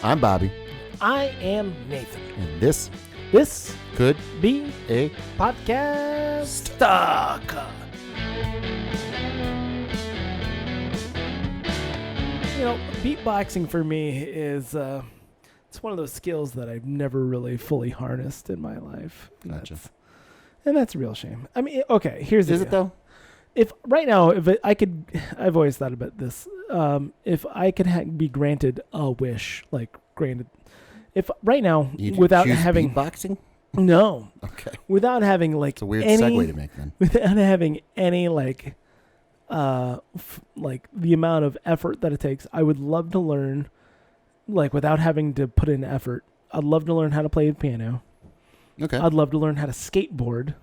I'm Bobby. I am Nathan. And this could be a podcast stuck. You know, beatboxing for me is it's one of those skills that I've never really fully harnessed in my life. Gotcha. That's a real shame. I mean, okay, here's the Is deal. it though? If right now, I could, I've always thought about this. If I could be granted a wish, if right now You'd without choose having beatboxing? no, Okay. without having like It's a weird any, segue to make then. without having any like the amount of effort that it takes, I would love to learn, like without having to put in effort. I'd love to learn how to play the piano. Okay. I'd love to learn how to skateboard.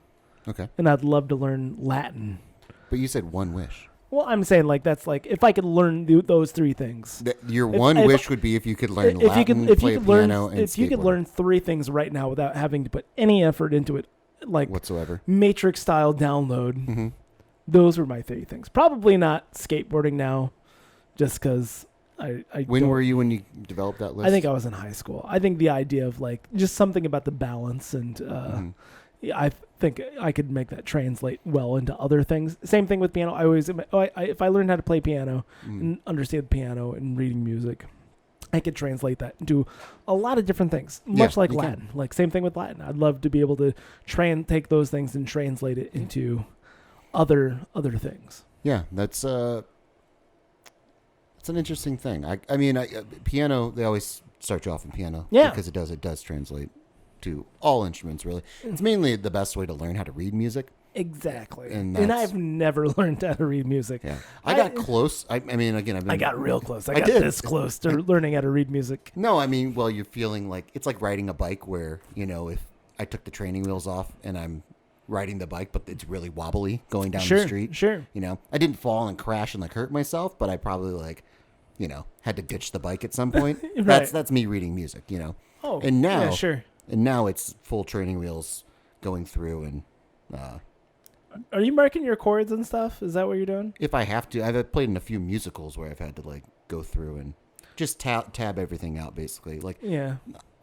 Okay. And I'd love to learn Latin. But you said one wish. Well, I'm saying that's like if I could learn those three things. Your If- one if- wish would be if you could learn Latin, play piano, and if you could skateboard learn three things right now without having to put any effort into it, like whatsoever. Matrix style download. Mm-hmm. Those were my three things. Probably not skateboarding now, just because I When were you when you developed that list? I think I was in high school. I think the idea of like just something about the balance and I think I could make that translate well into other things. Same thing with piano. I always if I learned how to play piano and understand piano and reading music, I could translate that into a lot of different things, much like Latin. Like same thing with Latin. I'd love to be able to take those things and translate it into other things. Yeah, that's an interesting thing. I mean, piano. They always start you off in piano, because it does translate to all instruments. Really, it's mainly the best way to learn how to read music. Exactly, and I've never learned how to read music. Yeah, I got close. I mean, again, I got real close. I got this close to learning how to read music. No, I mean, well, you're feeling like it's like riding a bike, where if I took the training wheels off and I'm riding the bike, but it's really wobbly going down the street. Sure. I didn't fall and crash and hurt myself, but I probably had to ditch the bike at some point. Right. That's me reading music, Oh, and now, yeah, sure. And now it's full training wheels going through, and are you marking your chords and stuff? Is that what you're doing? if I have to, I've played in a few musicals where I've had to go through and just tab everything out, basically. Yeah.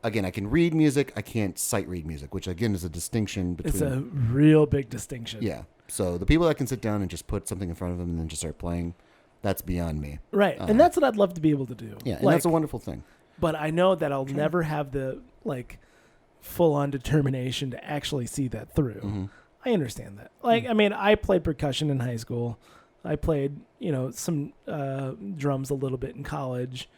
Again, I can read music. I can't sight read music, which again is a distinction between. It's a real big distinction. Yeah. So the people that can sit down and just put something in front of them and then just start playing, that's beyond me. Right. And that's what I'd love to be able to do. Yeah, and that's a wonderful thing. But I know that I'll never have the full-on determination to actually see that through. Mm-hmm. I understand that. I mean, I played percussion in high school. I played, some drums a little bit in college.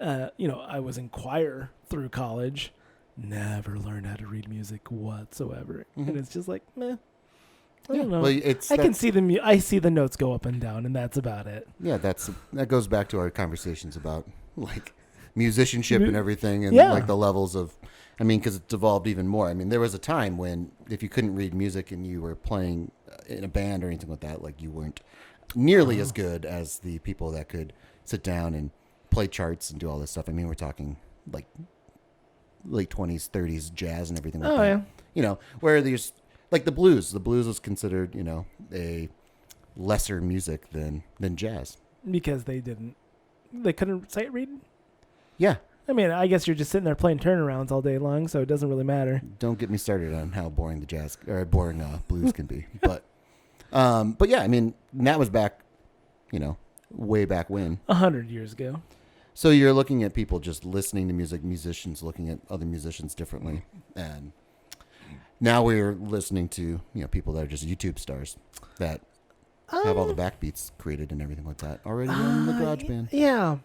I was in choir through college. Never learned how to read music whatsoever. Mm-hmm. And it's just like, meh. I don't know. Well, I can see I see the notes go up and down, and that's about it. Yeah, that goes back to our conversations about musicianship and everything, and the levels of. I mean, because it's evolved even more. I mean, there was a time when if you couldn't read music and you were playing in a band or anything like that, you weren't nearly as good as the people that could sit down and play charts and do all this stuff. I mean, we're talking late 20s, 30s jazz and everything like that. Yeah. Where there's the blues. The blues was considered, a lesser music than jazz. Because they couldn't sight read? Yeah. I mean, I guess you're just sitting there playing turnarounds all day long, so it doesn't really matter. Don't get me started on how boring blues can be. But yeah, I mean, that was back, way back when. 100 years ago. So you're looking at people just listening to music, musicians looking at other musicians differently. And now we're listening to, people that are just YouTube stars that have all the backbeats created and everything like that already in the GarageBand. Yeah.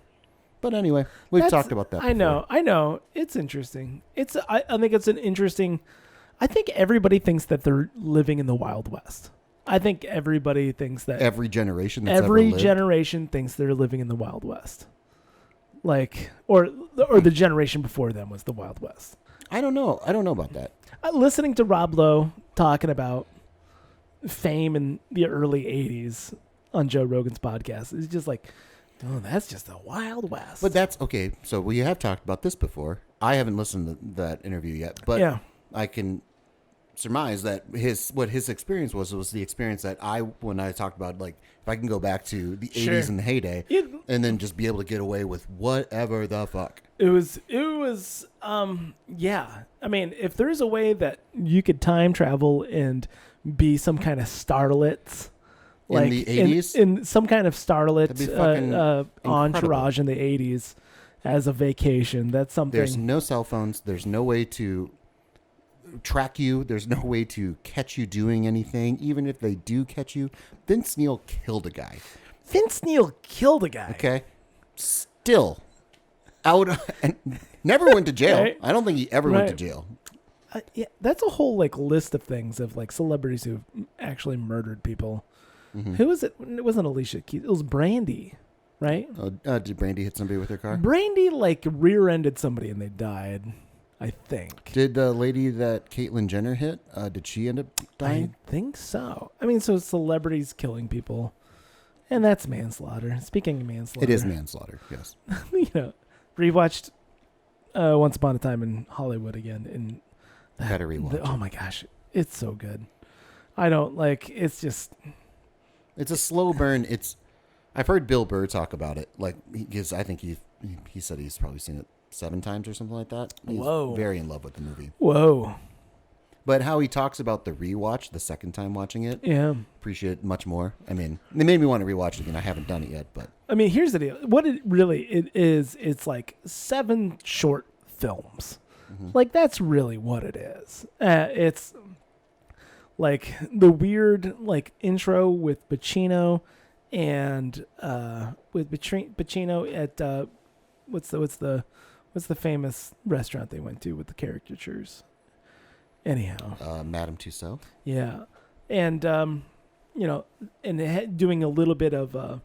But anyway, we've talked about that before. I know. It's interesting. I think it's an interesting... I think everybody thinks that they're living in the Wild West. I think everybody thinks that... Every generation that's ever lived. Generation thinks they're living in the Wild West. Or the generation before them was the Wild West. I don't know about that. Listening to Rob Lowe talking about fame in the early 80s on Joe Rogan's podcast is just like... Oh, that's just the Wild West. But that's okay. So we have talked about this before. I haven't listened to that interview yet, but I can surmise that his experience was the experience that when I talked about, like, if I can go back to the 80s and the heyday and then just be able to get away with whatever the fuck. It was yeah. I mean, if there's a way that you could time travel and be some kind of starlet, like in the 80s, in some kind of starlet entourage in the 80s as a vacation, that's something. There's no cell phones. There's no way to track you. There's no way to catch you doing anything. Even if they do catch you, Vince Neil killed a guy. Okay, still out and never went to jail. Right. I don't think he ever went to jail. Yeah, that's a whole like list of things of like celebrities who've actually murdered people. Mm-hmm. Who was it? It wasn't Alicia Keys. It was Brandy, right? Did Brandy hit somebody with her car? Brandy like rear-ended somebody and they died, I think. Did the lady that Caitlyn Jenner hit, did she end up dying? I think so. I mean, so celebrities killing people, and that's manslaughter. Speaking of manslaughter. It is manslaughter, yes. Rewatched Once Upon a Time in Hollywood again. And had to rewatch it. Oh my gosh, it's so good. I don't like. It's just. It's a slow burn. I've heard Bill Burr talk about it. Like I think he said he's probably seen it 7 times or something like that. He's very in love with the movie. Whoa. But how he talks about the rewatch, the second time watching it, appreciate it much more. I mean, it made me want to rewatch it again. I haven't done it yet, but I mean, here's the deal. What it is, it's like 7 short films. Mm-hmm. Like that's really what it is. It's like the weird like intro with Pacino and with Pacino at what's the famous restaurant they went to with the caricatures. Anyhow, Madame Tussauds. Yeah, and doing a little bit of a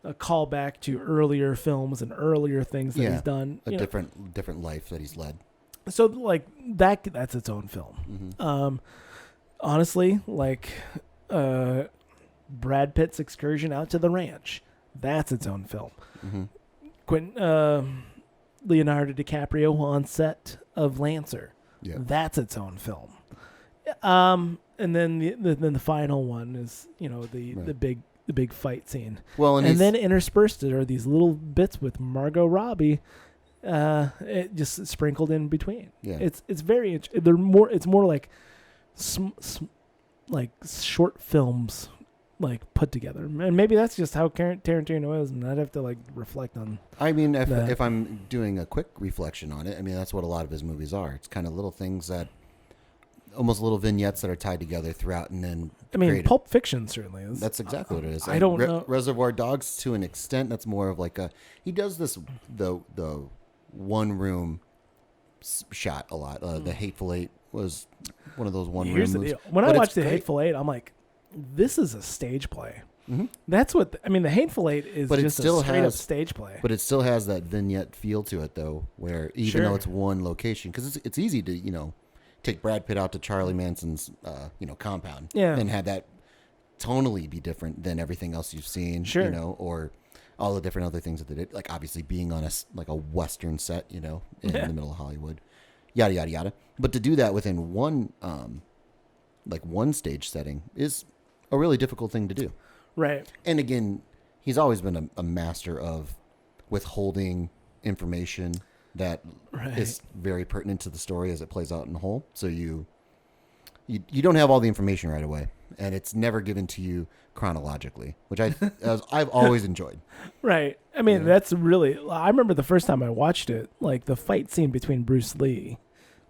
callback to earlier films and earlier things that he's done. A different life that he's led. So like that's its own film. Mm-hmm. Honestly, like Brad Pitt's excursion out to the ranch, that's its own film. Mm-hmm. Leonardo DiCaprio on set of Lancer. Yeah. That's its own film. And then the final one is, the big fight scene. Well, and then interspersed are these little bits with Margot Robbie, it just sprinkled in between. Yeah. It's very it's more like like short films like put together, and maybe that's just how Tarantino is, and I'd have to like reflect on. I mean, if I'm doing a quick reflection on it, I mean that's what a lot of his movies are. It's kind of little things that, almost little vignettes that are tied together throughout, and then Pulp Fiction certainly is. That's exactly what it is. I don't know. Reservoir Dogs to an extent. That's more of like he does this the one room shot a lot. The Hateful Eight was one of those one room. Here's the deal. When I watched the Hateful Eight, I'm like, this is a stage play. Mm-hmm. That's what the Hateful Eight is. But just a straight up stage play. But it still has that vignette feel to it, though, where even though it's one location, because it's easy to take Brad Pitt out to Charlie Manson's compound, and have that tonally be different than everything else you've seen, or all the different other things that they did, like obviously being on a Western set, in the middle of Hollywood, yada yada yada. But to do that within one stage setting is a really difficult thing to do. Right. And again, he's always been a master of withholding information that is very pertinent to the story as it plays out in the whole. So you don't have all the information right away, and it's never given to you chronologically, which I've always enjoyed. Right. I mean, that's really. I remember the first time I watched it, like the fight scene between Bruce Lee.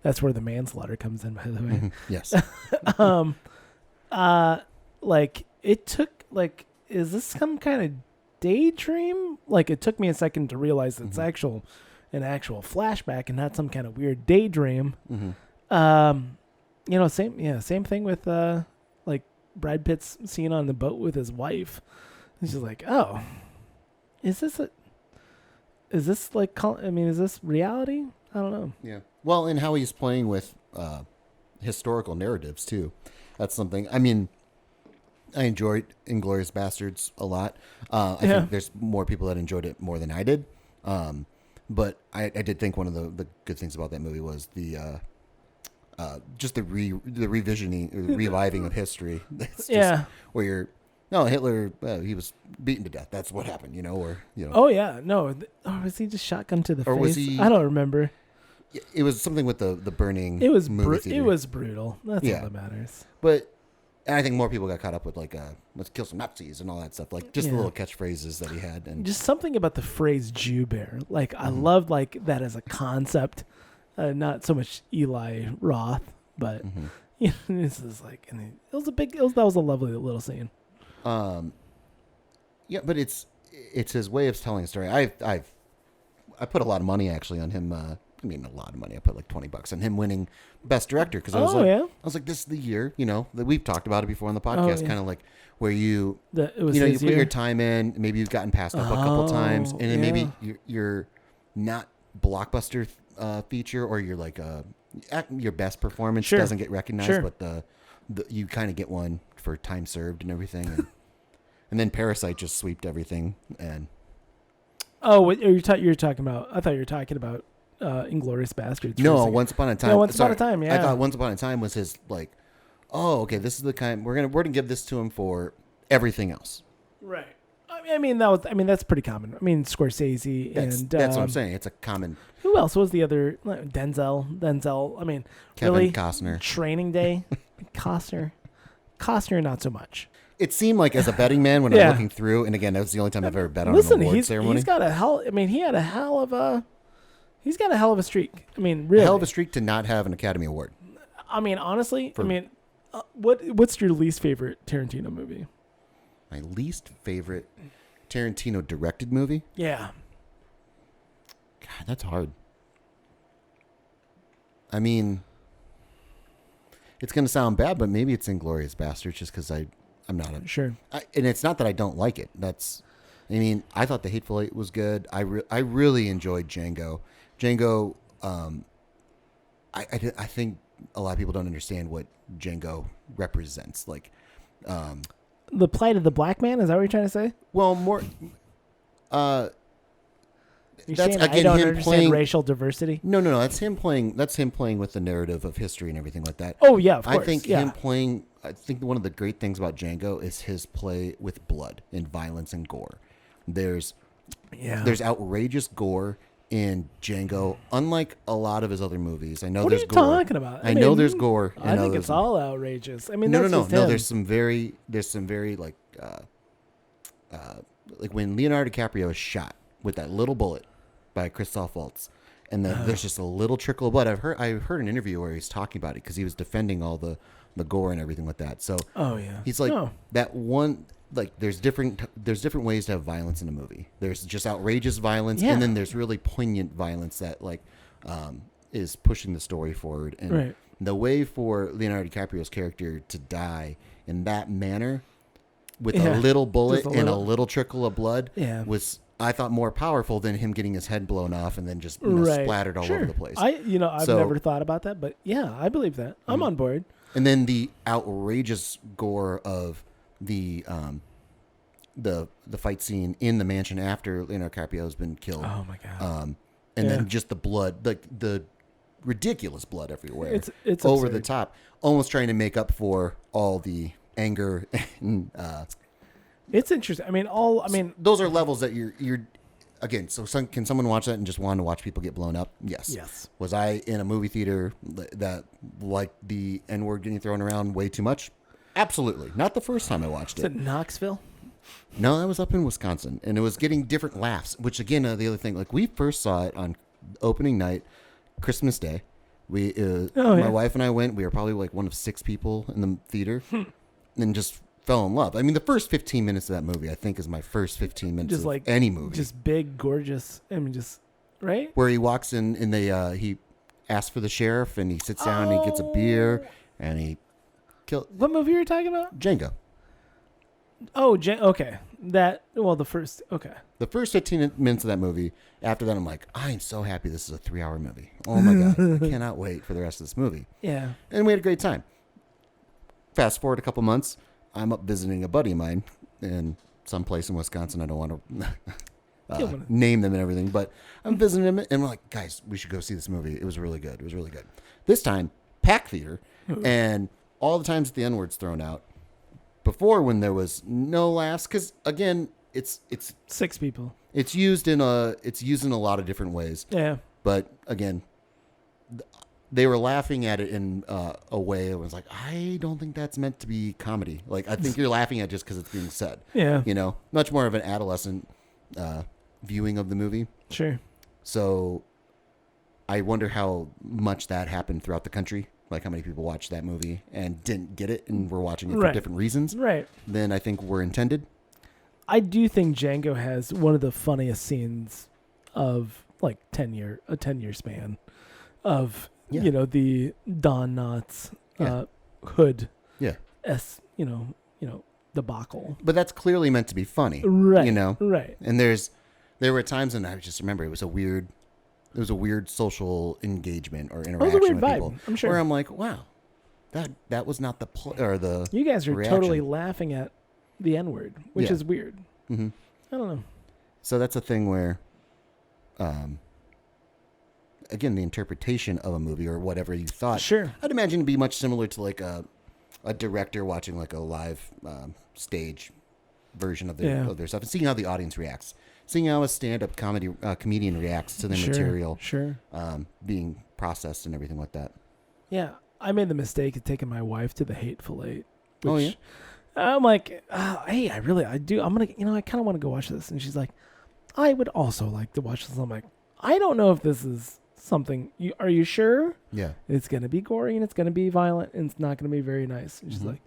That's where the manslaughter comes in, by the way. Yes. Like it took is this some kind of daydream? Like it took me a second to realize it's an actual flashback and not some kind of weird daydream. Mm-hmm. Same thing with like Brad Pitt's scene on the boat with his wife. It's just like, oh, is this reality? I don't know. Yeah. Well, and how he's playing with historical narratives too. That's something. I mean, I enjoyed Inglourious Bastards a lot. I think there's more people that enjoyed it more than I did. But I did think one of the good things about that movie was the just the reviving of history. It's just where you're. No, Hitler, he was beaten to death. That's what happened, or. Oh, yeah. No. Or was he just shotgun to the or face? Was he, I don't remember. It was something with the burning It was movie theater. It was brutal. That's all that matters. But I think more people got caught up with, like, let's kill some Nazis and all that stuff. Like, just the little catchphrases that he had. And just something about the phrase Jew bear. Like, I loved, like, that as a concept. Not so much Eli Roth, but this is like, and that was a lovely little scene. Yeah, but it's his way of telling a story. I put a lot of money actually on him. A lot of money. I put like $20 on him winning Best Director because I was like, this is the year, that we've talked about it before on the podcast, kind of like where you put your time in. Maybe you've gotten passed up a couple times, and then maybe you're not blockbuster feature, or you're like your best performance doesn't get recognized, but you kind of get one for time served and everything. And then Parasite just sweeped everything. And you're talking about? I thought you were talking about Inglourious Bastards. No, Once Upon a Time. No, Once Upon a Time. Yeah, I thought Once Upon a Time was his like. Oh, okay. This is the kind we're gonna give this to him for everything else. Right. That's pretty common. I mean, Scorsese that's what I'm saying. It's a common. Who else was the other? Denzel. I mean, Kevin really, Costner. Training Day. Costner, not so much. It seemed like as a betting man when I'm looking through, and again, that was the only time I've ever bet on an award ceremony. He's got a hell. I mean, he had a hell of a. He's got a hell of a streak. I mean, really, a hell of a streak to not have an Academy Award. I mean, honestly, what's your least favorite Tarantino movie? My least favorite Tarantino directed movie? Yeah. God, that's hard. I mean, it's going to sound bad, but maybe it's Inglourious Bastards just because I'm not sure. And it's not that I don't like it. I thought The Hateful Eight was good. I really enjoyed Django. Django, I think a lot of people don't understand what Django represents. Like, the plight of the black man. Is that what you're trying to say? Well, more. That's again I don't understand playing racial diversity. No. That's him playing. That's him playing with the narrative of history and everything like that. Oh yeah, of course. I think him playing. I think one of the great things about Django is his play with blood and violence and gore. There's outrageous gore in Django, unlike a lot of his other movies. I know what there's are you gore. Talking about? I know there's gore. I think it's all outrageous. I mean, no. There's some very like when Leonardo DiCaprio is shot with that little bullet by Christoph Waltz, and then there's just a little trickle of blood. I heard an interview where he's talking about it because he was defending all the gore and everything like that. So he's like that one. Like there's different ways to have violence in a movie. There's just outrageous violence, and then there's really poignant violence that is pushing the story forward. And the way for Leonardo DiCaprio's character to die in that manner, with a little bullet and a little trickle of blood, was I thought more powerful than him getting his head blown off and then just splattered all over the place. I've never thought about that, but yeah, I believe that. I'm on board. And then the outrageous gore of the fight scene in the mansion after Leonardo DiCaprio has been killed. Oh my god! And then just the blood, like the ridiculous blood everywhere. It's over absurd. the top, almost trying to make up for all the anger. And, it's interesting. I mean, those are levels that you're. Again, so can someone watch that and just want to watch people get blown up? Yes. Was I in a movie theater that liked the N-word getting thrown around way too much? Absolutely. Not the first time I watched it. Is it Knoxville? No, I was up in Wisconsin, and it was getting different laughs, which, again, the other thing, like, we first saw it on opening night, Christmas Day. My wife and I went. We were probably, like, one of 6 people in the theater, and just fell in love. I mean, the first 15 minutes of that movie, I think, is my first 15 minutes just of like any movie. Just big, gorgeous. I mean, just, right? Where he walks in, and he asks for the sheriff, and he sits down, and he gets a beer, and he kills. What movie are you talking about? Django. Oh, okay. The first 15 minutes of that movie, after that, I'm like, I'm so happy this is a 3-hour movie. Oh, my God. I cannot wait for the rest of this movie. Yeah. And we had a great time. Fast forward a couple months, I'm up visiting a buddy of mine in some place in Wisconsin. I don't want to name them and everything, but I'm visiting him, and we're like, guys, we should go see this movie. It was really good. This time, packed theater, and all the times the N-word's thrown out. Before, when there was no laughs, because again, it's 6 people. It's used in a lot of different ways. Yeah. But again, they were laughing at it in a way that was like, I don't think that's meant to be comedy. Like, I think you're laughing at it just because it's being said. Yeah. You know, much more of an adolescent viewing of the movie. Sure. So I wonder how much that happened throughout the country. Like how many people watched that movie and didn't get it and were watching it for different reasons. Right. Than I think were intended. I do think Django has one of the funniest scenes of like a 10-year span of the Don Knotts hood debacle. But that's clearly meant to be funny. Right. You know? Right. And there were times, and I just remember it was a weird social engagement or interaction with vibe, people. I'm sure. Where I'm like, wow, that was not the or the. You guys are reaction. totally laughing at the N-word, which is weird. Mm-hmm. I don't know. So that's a thing where, again, the interpretation of a movie or whatever you thought. Sure. I'd imagine it'd be much similar to like a director watching like a live stage version of their stuff and seeing how the audience reacts. Seeing how a stand-up comedian reacts to the material being processed and everything like that. Yeah, I made the mistake of taking my wife to the Hateful Eight. Oh, yeah? I'm like, hey, I do. I'm going to, I kind of want to go watch this. And she's like, I would also like to watch this. I'm like, I don't know if this is something. Are you sure? Yeah. It's going to be gory and it's going to be violent and it's not going to be very nice. And she's like,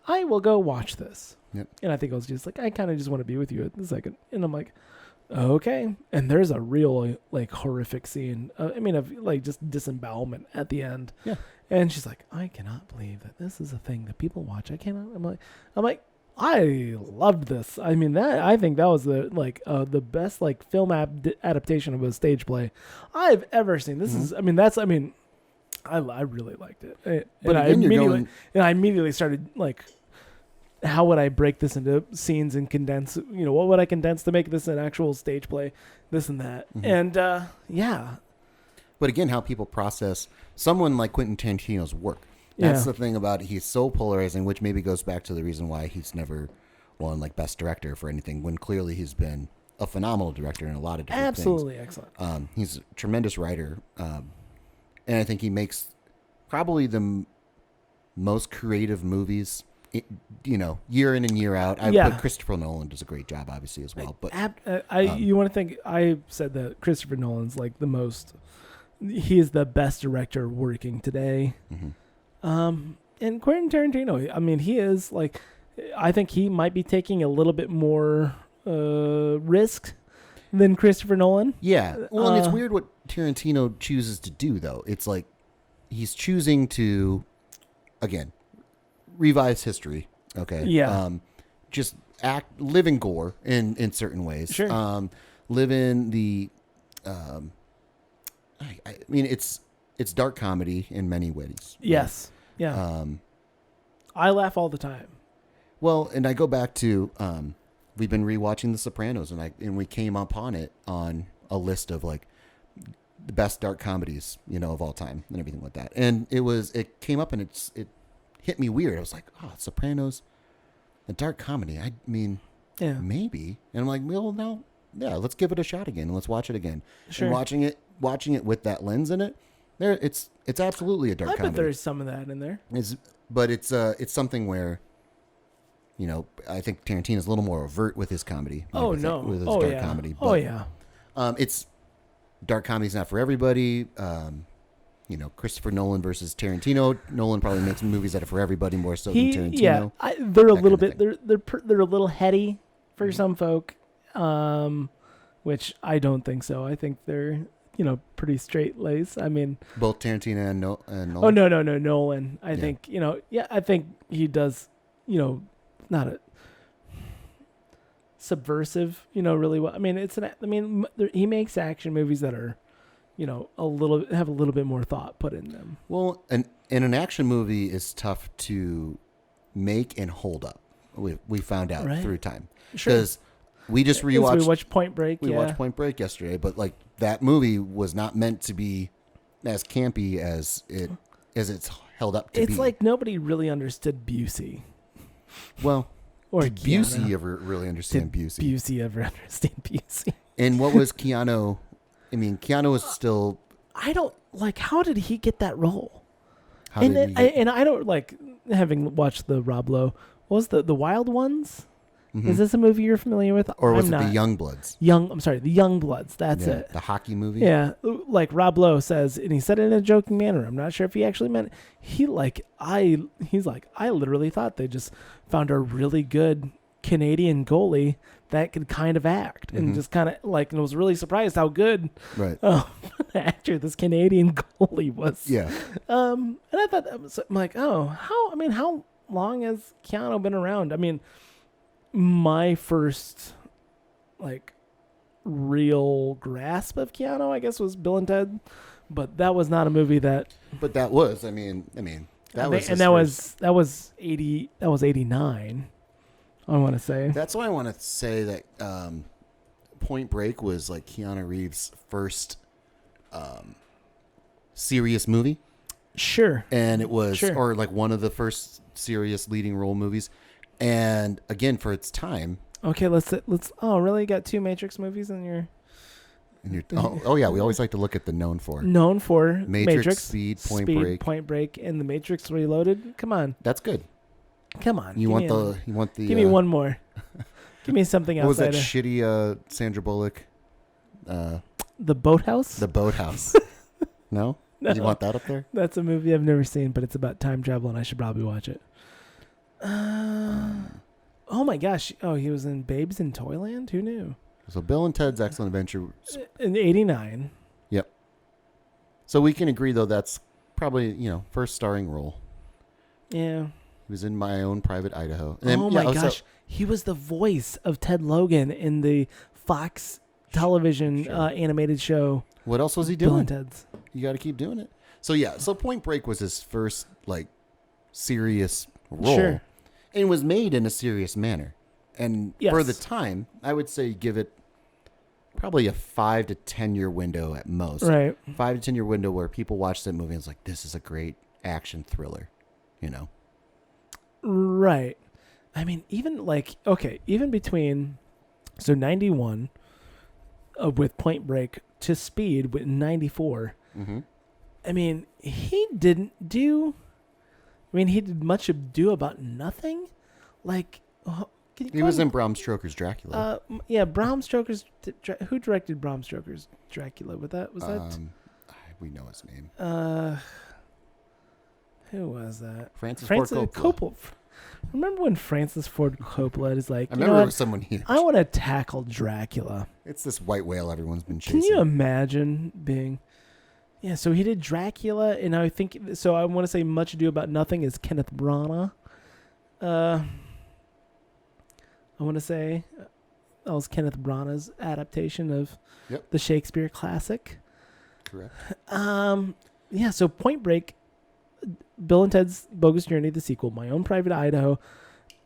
I will go watch this. Yep. And I think I was just like, I kind of just want to be with you at the second. And I'm like, okay. And there's a real like horrific scene. Of like just disembowelment at the end. Yeah. And she's like, I cannot believe that this is a thing that people watch. I cannot. I'm like, I loved this. I mean, I think that was the best like film adaptation of a stage play I've ever seen. This is. I really liked it. But I immediately started like, how would I break this into scenes and condense? What would I condense to make this an actual stage play? This and that, and yeah. But again, how people process someone like Quentin Tarantino's work. That's the thing about it. He's so polarizing, which maybe goes back to the reason why he's never won like Best Director for anything, when clearly he's been a phenomenal director in a lot of different things. Absolutely excellent. He's a tremendous writer, and I think he makes probably the most creative movies, year in and year out. But Christopher Nolan does a great job, obviously, as well. But you want to think? I said that Christopher Nolan's like the most. He is the best director working today. And Quentin Tarantino, I mean, he is like, I think he might be taking a little bit more risk than Christopher Nolan. Yeah. Well, and it's weird what Tarantino chooses to do, though. It's like he's choosing to, again, revise history. Okay. Yeah. Just live in gore in certain ways. Sure. Live in the, I mean, it's dark comedy in many ways. Yes. Yeah. I laugh all the time. Well, and I go back to we've been rewatching The Sopranos, and we came upon it on a list of like the best dark comedies, of all time and everything like that. And it came up and it hit me weird. I was like, oh, Sopranos, a dark comedy. I mean, maybe. And I'm like, well, no, yeah, let's give it a shot again and let's watch it again. Sure. And watching it with that lens in it, it's absolutely a dark comedy. I bet there's some of that in there. It's something where, I think Tarantino's a little more overt with his comedy. With his dark comedy. But, it's dark comedy's not for everybody. Christopher Nolan versus Tarantino. Nolan probably makes movies that are for everybody more so than Tarantino. Yeah, they're a little bit. They're a little heady for some folk, which I don't think so. I think they're pretty straight laced. I mean, both Tarantino and Nolan. Oh no, Nolan. I think I think he does. Not a subversive. Really well. I mean, he makes action movies that are. Have a little bit more thought put in them. Well, an action movie is tough to make and hold up. We found out through time. Sure. Because we just rewatched. We watched Point Break. We watched Point Break yesterday, but like that movie was not meant to be as campy as it as it's held up to be. It's like nobody really understood Busey. Well, Or did Busey ever really understand Busey? Busey ever understand Busey? And what was Keanu? I mean, Keanu was still... I don't, like, how did he get that role? I don't, like, having watched the Rob Lowe, what was the Wild Ones? Mm-hmm. Is this a movie you're familiar with? Or was it the Youngbloods? The Youngbloods. That's it. The hockey movie? Yeah. Like Rob Lowe says, and he said it in a joking manner. I'm not sure if he actually meant it. He's like, I literally thought they just found a really good Canadian goalie that could kind of act and just kind of like, and was really surprised how good actor this Canadian goalie was. Yeah. And I thought, I'm like, how long has Keanu been around? I mean, my first like real grasp of Keanu, I guess, was Bill and Ted, but that was not a movie that. But that was, that was 89. I want to say. That's why I want to say that Point Break was like Keanu Reeves' first serious movie. Sure. And it was, or like one of the first serious leading role movies. And again, for its time. Okay, let's. Oh, really? You got 2 Matrix movies in your. Oh yeah, we always like to look at the known for Matrix, Speed, Point Break, and the Matrix Reloaded. Come on. That's good. Come on. You want the. Give me one more. Give me something else. What was that shitty Sandra Bullock? The Boathouse. The Boathouse. No. Do you want that up there? That's a movie I've never seen, but it's about time travel, and I should probably watch it. Oh my gosh! Oh, he was in Babes in Toyland. Who knew? So Bill and Ted's Excellent Adventure in '89. Yep. So we can agree, though, that's probably first starring role. Yeah. He was in My Own Private Idaho. And then, my gosh, he was the voice of Ted Logan in the Fox television animated show. What else was he doing? Bill and Ted's. You got to keep doing it. So yeah, so Point Break was his first like serious role. Sure. And was made in a serious manner. And for the time, I would say give it probably a 5 to 10 year window at most. Right. 5 to 10 year window where people watch that movie and it's like, this is a great action thriller, Right. I mean, even between, 91 with Point Break to Speed with 94. Mm-hmm. I mean, he did much ado about nothing. Like, he was in Bram Stoker's Dracula. Bram Stoker's. Who directed Bram Stoker's Dracula? Was that? We know his name. Who was that? Francis Ford Coppola. Remember when Francis Ford Coppola is like, I remember it was someone huge. I want to tackle Dracula. It's this white whale everyone's been chasing. Can you imagine being? Yeah, so he did Dracula, and I think so. I want to say Much Ado About Nothing is Kenneth Branagh. I want to say that was Kenneth Branagh's adaptation of the Shakespeare classic. Correct. Yeah, so Point Break, Bill and Ted's Bogus Journey, the sequel, My Own Private Idaho,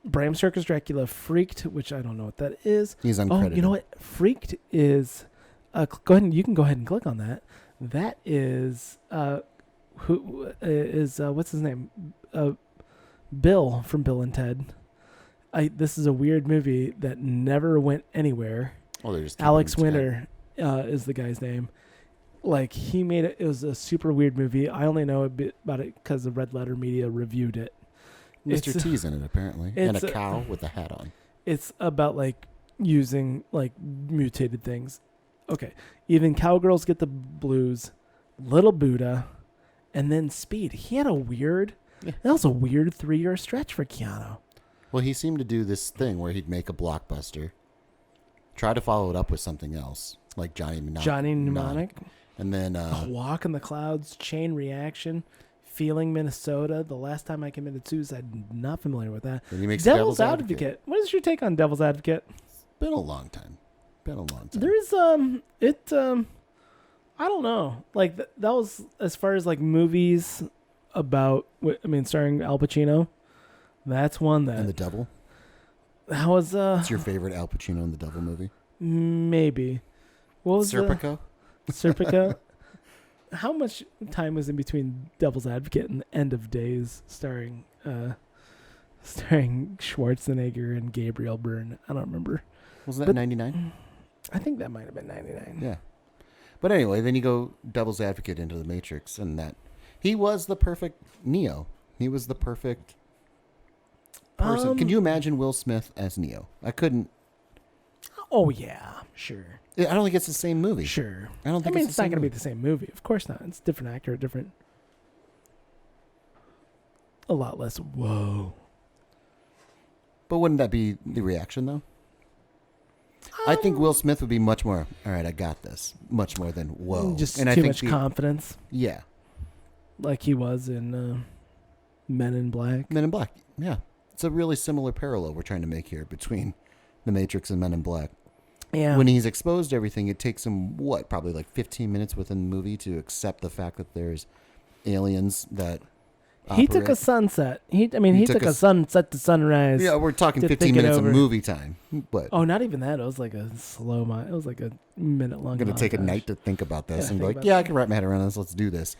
Bram Stoker's Dracula, Freaked, which I don't know what that is. He's uncredited. Oh, you know what? Freaked is. Go ahead. You can go ahead and click on that. That is who is what's his name? Bill from Bill and Ted. This is a weird movie that never went anywhere. Oh, they're just Alex Winter is the guy's name. Like, he made it. It was a super weird movie. I only know a bit about it because the Red Letter Media reviewed it. Mr. T's in it, apparently. And a cow with a hat on. It's about, like, using, like, mutated things. Okay. Even Cowgirls Get the Blues, Little Buddha, and then Speed. He had a weird... Yeah. That was a weird 3-year stretch for Keanu. Well, he seemed to do this thing where he'd make a blockbuster, try to follow it up with something else, like Johnny Mnemonic. And then... Walk in the Clouds, Chain Reaction, Feeling Minnesota, The Last Time I Committed Suicide. Not familiar with that. Then he makes Devil's Advocate. What is your take on Devil's Advocate? It's been a long time. There's, I don't know. Like, that was, as far as, like, movies about, starring Al Pacino. That's one that... And The Devil? That was, What's your favorite Al Pacino and The Devil movie? Maybe. What was Serpico? Serpico? How much time was in between Devil's Advocate and The End of Days, starring Schwarzenegger and Gabriel Byrne? I don't remember. Wasn't that 99? I think that might have been 99. Yeah. But anyway, then you go Devil's Advocate into The Matrix, and that he was the perfect Neo. He was the perfect person. Can you imagine Will Smith as Neo? I couldn't. Oh yeah, sure. I don't think it's the same movie. Sure. I don't think it's not going to be the same movie. Of course not. It's a different actor, a lot less. Whoa. But wouldn't that be the reaction though? I think Will Smith would be much more. All right, I got this. Much more than whoa. Just and too much confidence. Yeah. Like he was in Men in Black. Men in Black. Yeah. It's a really similar parallel we're trying to make here between The Matrix and Men in Black. Yeah. When he's exposed to everything, it takes him, probably like 15 minutes within the movie to accept the fact that there's aliens that He took a sunset. He took a sunset to sunrise. Yeah, we're talking 15 minutes of movie time. But not even that. It was like a it was like a minute long. I'm going to take a night to think about this and be like, I can wrap my head around this. Let's do this.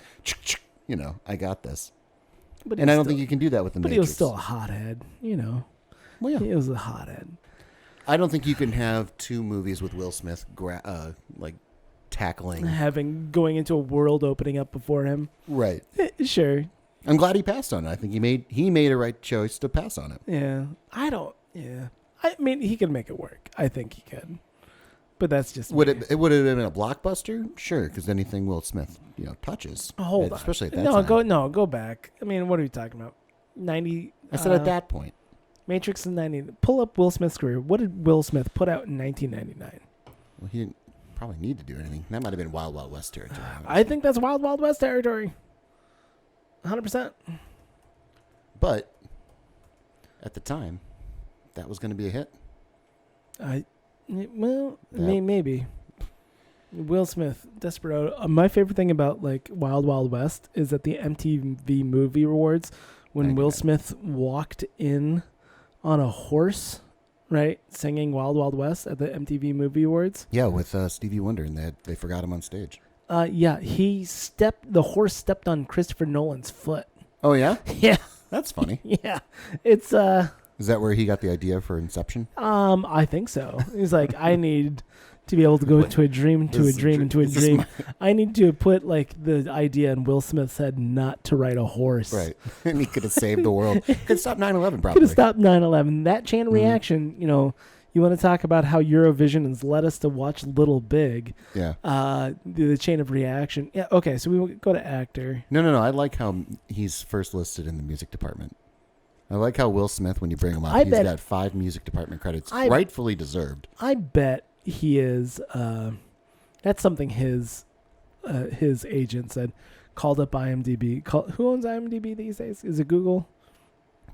I got this. But I don't think you can do that with the Matrix. But he was still a hothead, Well, yeah. He was a hothead. I don't think you can have two movies with Will Smith tackling. Going into a world opening up before him. Right. Sure. I'm glad he passed on it. I think he made a right choice to pass on it. Yeah. I mean, he could make it work. I think he could. But that's just would it have been a blockbuster? Sure, because anything Will Smith touches. Hold on. Especially at that time. Go back. I mean, what are we talking about? 90. I said at that point. Matrix in 90. Pull up Will Smith's career. What did Will Smith put out in 1999? Well, he didn't probably need to do anything. That might have been Wild Wild West territory. I think that's Wild Wild West territory. 100%. But at the time, that was going to be a hit. Maybe. Will Smith, Desperado. My favorite thing about Wild Wild West is at the MTV Movie Awards when Will Smith walked in on a horse, right, singing Wild Wild West at the MTV Movie Awards. Yeah, with Stevie Wonder, and they forgot him on stage. Yeah, the horse stepped on Christopher Nolan's foot. Oh yeah? Yeah. That's funny. Yeah. It's Is that where he got the idea for Inception? I think so. He's like, I need to be able to go into a dream, into a dream, into a dream. I need to put the idea in Will Smith's head not to ride a horse. Right. And he could have saved the world. Could have stopped 9/11 probably. Could have stopped 9/11. That chain reaction, you want to talk about how Eurovision has led us to watch Little Big. Yeah. The chain of reaction. Yeah, okay, so we will go to actor. No. I like how he's first listed in the music department. I like how Will Smith, when you bring him up, he's got 5 music department credits, rightfully deserved. I bet he is. That's something his agent said. Called up IMDb. Who owns IMDb these days? Is it Google?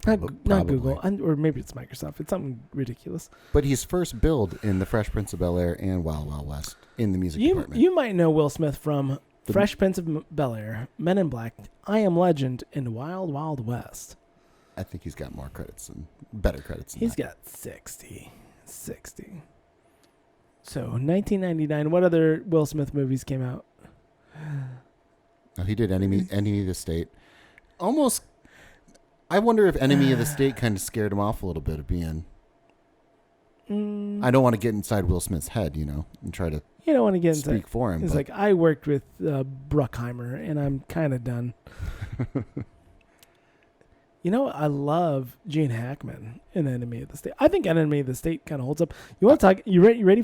Not Google, or maybe it's Microsoft. It's something ridiculous. But he's first billed in The Fresh Prince of Bel-Air and Wild Wild West in the music department. You might know Will Smith from Fresh Prince of Bel-Air, Men in Black, I Am Legend, and Wild Wild West. I think he's got more credits and better credits than He's got 60. So, 1999, what other Will Smith movies came out? Oh, he did Enemy of the State. Almost, I wonder if Enemy of the State kind of scared him off a little bit of being... I don't want to get inside Will Smith's head, and try to you don't want to get speak for him. It's like, I worked with Bruckheimer, and I'm kind of done. I love Gene Hackman in Enemy of the State. I think Enemy of the State kind of holds up. You want to talk? You ready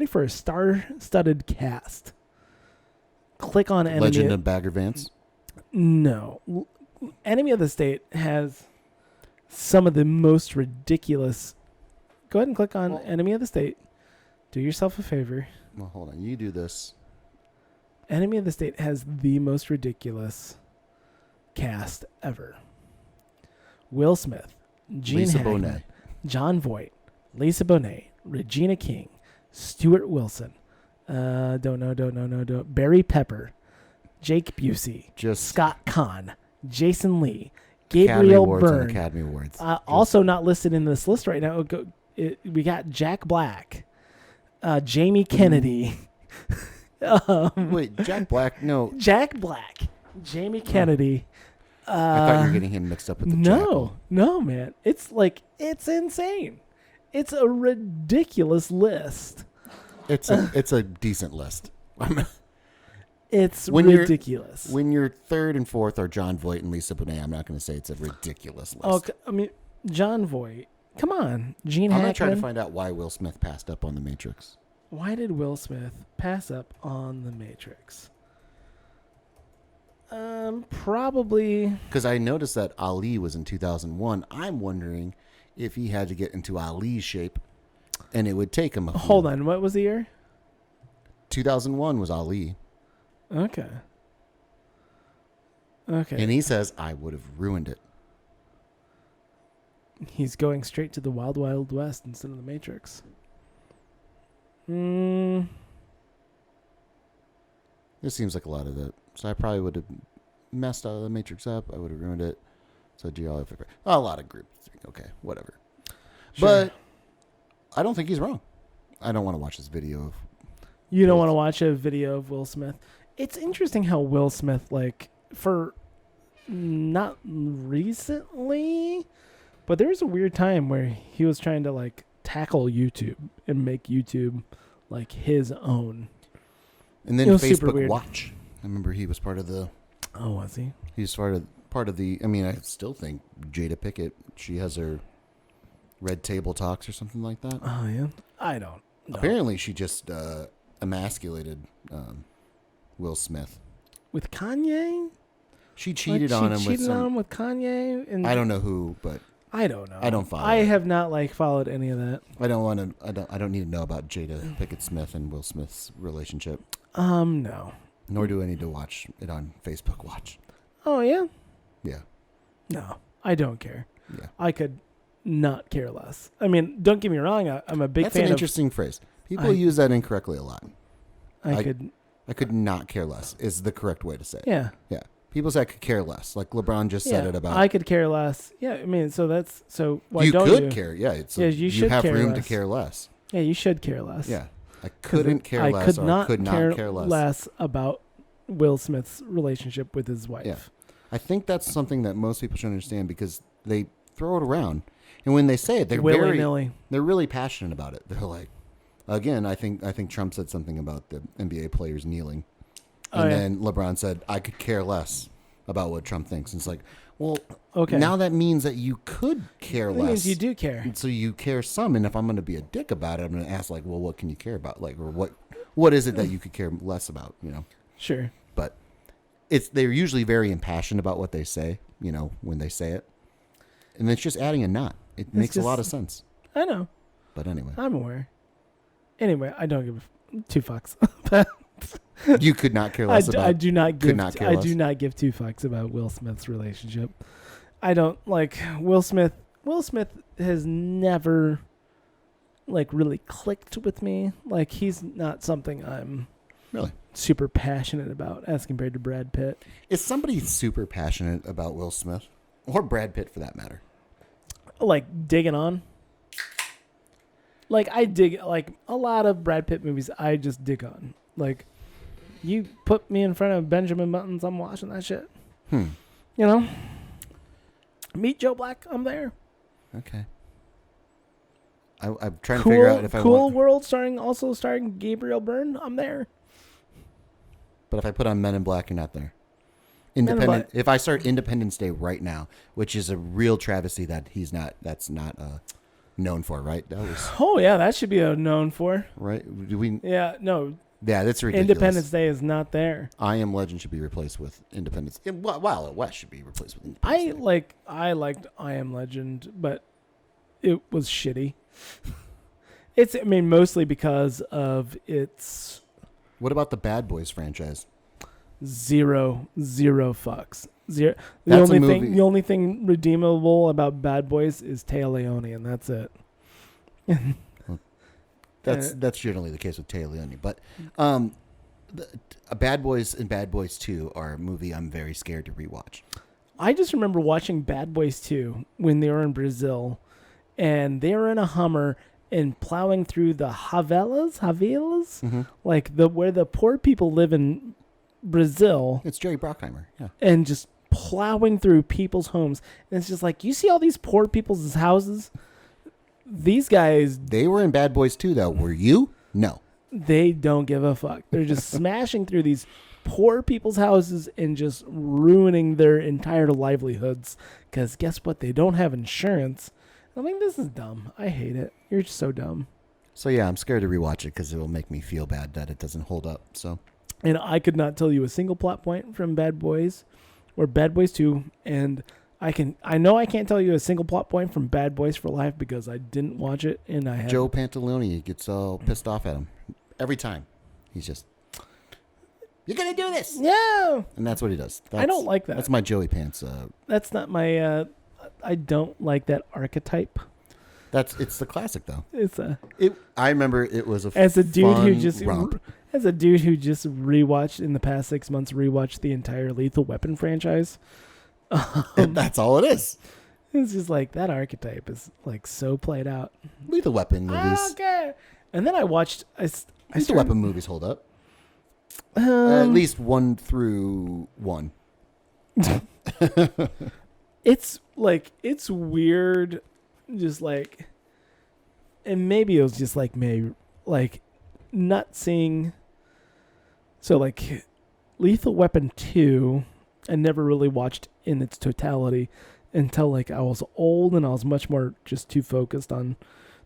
for a star-studded cast? Click on Enemy. Legend of Bagger Vance? No. Enemy of the State has some of the most ridiculous. Go ahead and click on Enemy of the State. Do yourself a favor. Well, hold on. You do this. Enemy of the State has the most ridiculous cast ever. Will Smith, Gene Hackman, Bonet, John Voight, Lisa Bonet, Regina King, Stuart Wilson, don't know, Barry Pepper, Jake Busey, Scott Conn, Jason Lee, Gabriel Byrne. Academy Awards. Also not listed in this list right now. We got Jack Black, Jamie Kennedy, Wait, Jack Black? No. Jack Black. Jamie Kennedy. I thought you were getting him mixed up with the Jackal. No, man. It's insane. It's a ridiculous list. It's a decent list. It's ridiculous. When your third and fourth are John Voight and Lisa Bonet, I'm not going to say it's a ridiculous list. Oh, I mean, John Voight. Come on, Gene Hackman. I'm going to try to find out why Will Smith passed up on The Matrix. Why did Will Smith pass up on The Matrix? Probably because I noticed that Ali was in 2001. I'm wondering if he had to get into Ali's shape, and it would take him. Hold on, what was the year? 2001 was Ali. Okay. And he says I would have ruined it. He's going straight to the Wild Wild West instead of The Matrix. This seems like a lot of that. So I probably would have messed The Matrix up. I would have ruined it. So a lot of groups think, okay, whatever. Sure. But I don't think he's wrong. I don't want to watch this video of. You don't want to watch a video of Will Smith. It's interesting how Will Smith, for not recently, but there was a weird time where he was trying to tackle YouTube and make YouTube his own. And then Facebook Watch. I remember he was part of the. Oh, was he? He was part of the. I mean, I still think Jada Pinkett. She has her Red Table Talks or something like that. Oh yeah, I don't know. Apparently, she just emasculated Will Smith with Kanye. She cheated on him. Cheated on him with Kanye, and I don't know who, but I don't know. I don't follow. I have not followed any of that. I don't want to. I don't need to know about Jada Pinkett Smith and Will Smith's relationship. No. Nor do I need to watch it on Facebook Watch. Oh yeah. Yeah. No, I don't care. Yeah. I could not care less. I mean, don't get me wrong. I'm a big fan of... That's an interesting phrase. People use that incorrectly a lot. I could not care less is the correct way to say it. Yeah. Yeah. People say I could care less. Like LeBron just said it about... I could care less. Yeah, I mean, so why you don't could you? care. Yeah. You should have care room less. to care less. Yeah, you should care less. Yeah. I couldn't care less. I could not care less about Will Smith's relationship with his wife. Yeah. I think that's something that most people should understand because they throw it around. And when they say it, they're really passionate about it. They're like, again, I think Trump said something about the NBA players kneeling. And then LeBron said, I could care less about what Trump thinks. And it's like, well, okay. Now that means that you could care less. That means you do care. And so you care some. And if I'm going to be a dick about it, I'm going to ask well, what can you care about? Or what is it that you could care less about, Sure. But they're usually very impassioned about what they say, when they say it. And it's just adding a knot. It makes a lot of sense. I know. But anyway. I'm aware. Anyway, I don't give two fucks. You could not care less about. I do not give two fucks about Will Smith's relationship. I don't Will Smith. Will Smith has never really clicked with me. He's not something I'm really super passionate about as compared to Brad Pitt. Is somebody super passionate about Will Smith or Brad Pitt for that matter? Digging on. I dig a lot of Brad Pitt movies. I just dig on. You put me in front of Benjamin Buttons, I'm watching that shit. Meet Joe Black, I'm there. Okay. I'm trying to figure out if I want... Cool World starring Gabriel Byrne, I'm there. But if I put on Men in Black, you're not there. Independent. If I start Independence Day right now, which is a real travesty that's not known for, right? That should be known for. Right? Do we? Yeah, no. Yeah, that's ridiculous. Independence Day is not there. I Am Legend should be replaced with Independence. Wild West should be replaced with Independence Day. I liked I Am Legend, but it was shitty. Mostly because of its... What about the Bad Boys franchise? Zero fucks. Zero. The only thing redeemable about Bad Boys is Téa Leoni, and that's it. That's generally the case with Téa Leoni, but Bad Boys and Bad Boys 2 are a movie I'm very scared to rewatch. I just remember watching Bad Boys 2 when they were in Brazil, and they were in a Hummer, and plowing through the favelas, Mm-hmm. like where the poor people live in Brazil, It's Jerry Bruckheimer. Yeah. and just plowing through people's homes. And it's just like, you see all these poor people's houses? These guys, They were in Bad Boys 2, though. Were you? No. they don't give a fuck. They're just smashing through these poor people's houses and just ruining their entire livelihoods. Because guess what? They don't have insurance. I mean, this is dumb. I hate it. You're just so dumb. So, yeah, I'm scared to rewatch it because it will make me feel bad that it doesn't hold up. So, And I could not tell you a single plot point from Bad Boys or Bad Boys 2. And I know I can't tell you a single plot point from Bad Boys for Life because I didn't watch it and I had Joe Pantalone gets all pissed off at him every time. He's just, you're going to do this. Yeah. And that's what he does. I don't like that. That's my Joey Pants. That's not my I don't like that archetype. It's the classic, though. I remember it was as a dude who just romp. rewatched in the past 6 months, rewatched the entire Lethal Weapon franchise. That's all it is. It's just like that archetype is like so played out. Lethal Weapon movies. Okay. And then I watched. Lethal Weapon movies hold up. At least 1 through 1. It's weird, just like, and maybe it was just like me, like not seeing. So like, Lethal Weapon 2, I never really watched in its totality until like I was old and I was much more just too focused on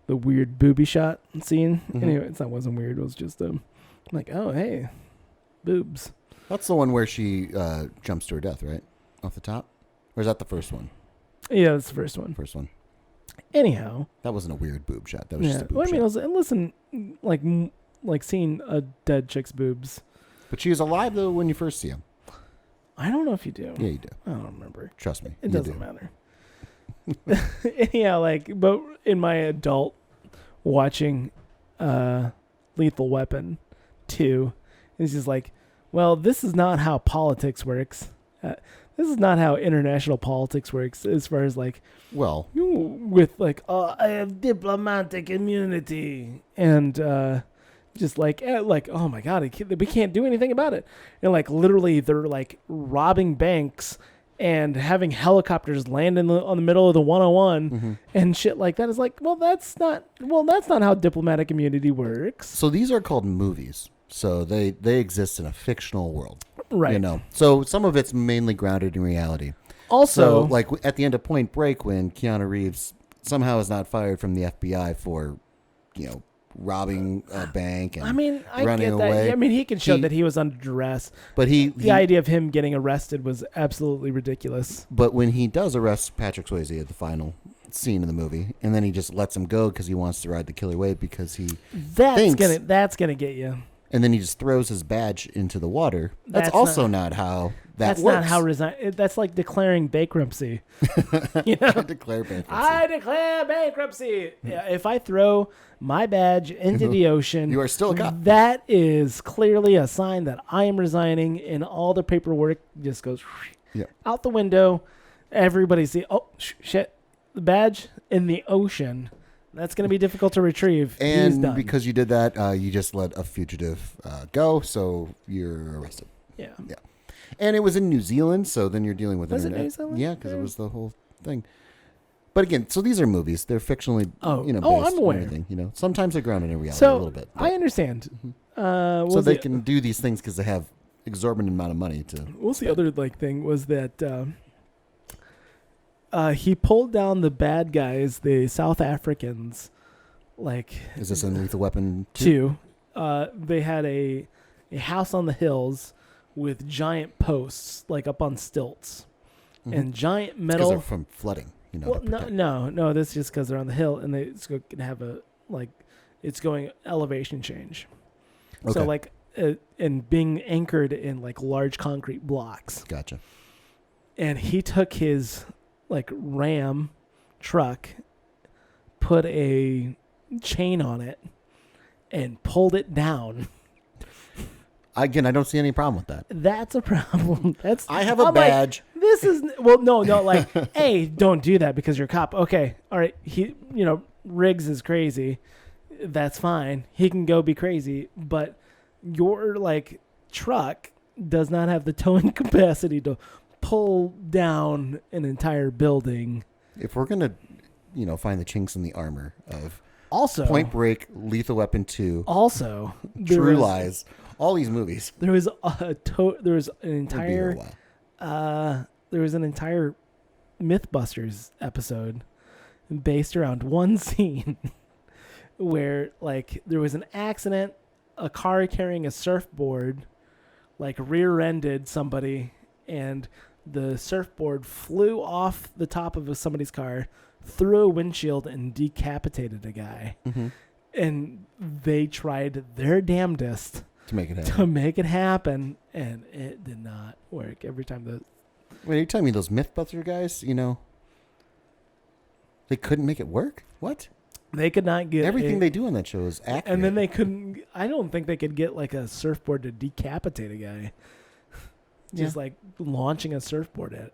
the weird booby shot scene. Mm-hmm. Anyway, it wasn't weird. It was just like, oh hey, boobs. That's the one where she jumps to her death, right? Off the top? Or is that the first one? Yeah, that's the first one. First one. Anyhow. That wasn't a weird boob shot. That was just a boob shot. I mean, listen, like seeing a dead chick's boobs. But she was alive, though, when you first see him. I don't know if you do. Yeah, you do. I don't remember. Trust me. It doesn't matter. Anyhow, but in my adult watching Lethal Weapon 2, it's just like, well, this is not how politics works. This is not how international politics works as far as like, well, with like, oh, I have diplomatic immunity and just like, oh my God, we can't do anything about it. And like literally they're like robbing banks and having helicopters land on the middle of the 101 and shit like that. Is like, that's not how diplomatic immunity works. So these are called movies. So they exist in a fictional world. Right. You know, so some of it's mainly grounded in reality. Also, so, like at the end of Point Break, when Keanu Reeves somehow is not fired from the FBI for, robbing a bank and I running get that. away. I mean, he can show that he was under duress. But the idea of him getting arrested was absolutely ridiculous. But when he does arrest Patrick Swayze at the final scene of the movie, and then he just lets him go because he wants to ride the killer wave because he that's gonna get you. And then he just throws his badge into the water. That's also not how that works. That's not how that's like declaring bankruptcy. Declare bankruptcy. I declare bankruptcy. Yeah, if I throw my badge into the ocean, you are still a cop. That is clearly a sign that I am resigning, and all the paperwork just goes out the window. Everybody see, shit, the badge in the ocean. That's going to be difficult to retrieve. And because you did that, you just let a fugitive go, so you're arrested. Yeah. Yeah. And it was in New Zealand, so then you're dealing with internet. Was it New Zealand? Yeah, because it was the whole thing. But again, so these are movies. They're fictionally, based I'm aware. and everything. Sometimes they're grounded in reality a little bit. I understand. So they can do these things because they have exorbitant amount of money to. What's the other thing was that he pulled down the bad guys, the South Africans. Is this in Lethal Weapon 2? They had a house on the hills with giant posts, up on stilts, and giant metal. Because they're from flooding, Well, no. That's just because they're on the hill and it's going to have it's going elevation change. Okay. So and being anchored in large concrete blocks. Gotcha. And he took his Ram truck, put a chain on it, and pulled it down. Again, I don't see any problem with that. That's a problem. I have a badge. This is no. Hey, don't do that because you're a cop. Okay, all right. Riggs is crazy. That's fine. He can go be crazy, but your like truck does not have the towing capacity to pull down an entire building. If we're gonna, find the chinks in the armor of also Point Break, Lethal Weapon 2, also True Lies, all these movies, there was an entire Mythbusters episode based around one scene where like there was an accident, a car carrying a surfboard like rear-ended somebody, and the surfboard flew off the top of somebody's car, through a windshield, and decapitated a guy. Mm-hmm. And they tried their damnedest to make it happen, and it did not work. Every time Wait, are you telling me those Mythbuster guys, they couldn't make it work? What? They could not get everything they do on that show is accurate. And then they couldn't. I don't think they could get like a surfboard to decapitate a guy. Just like launching a surfboard at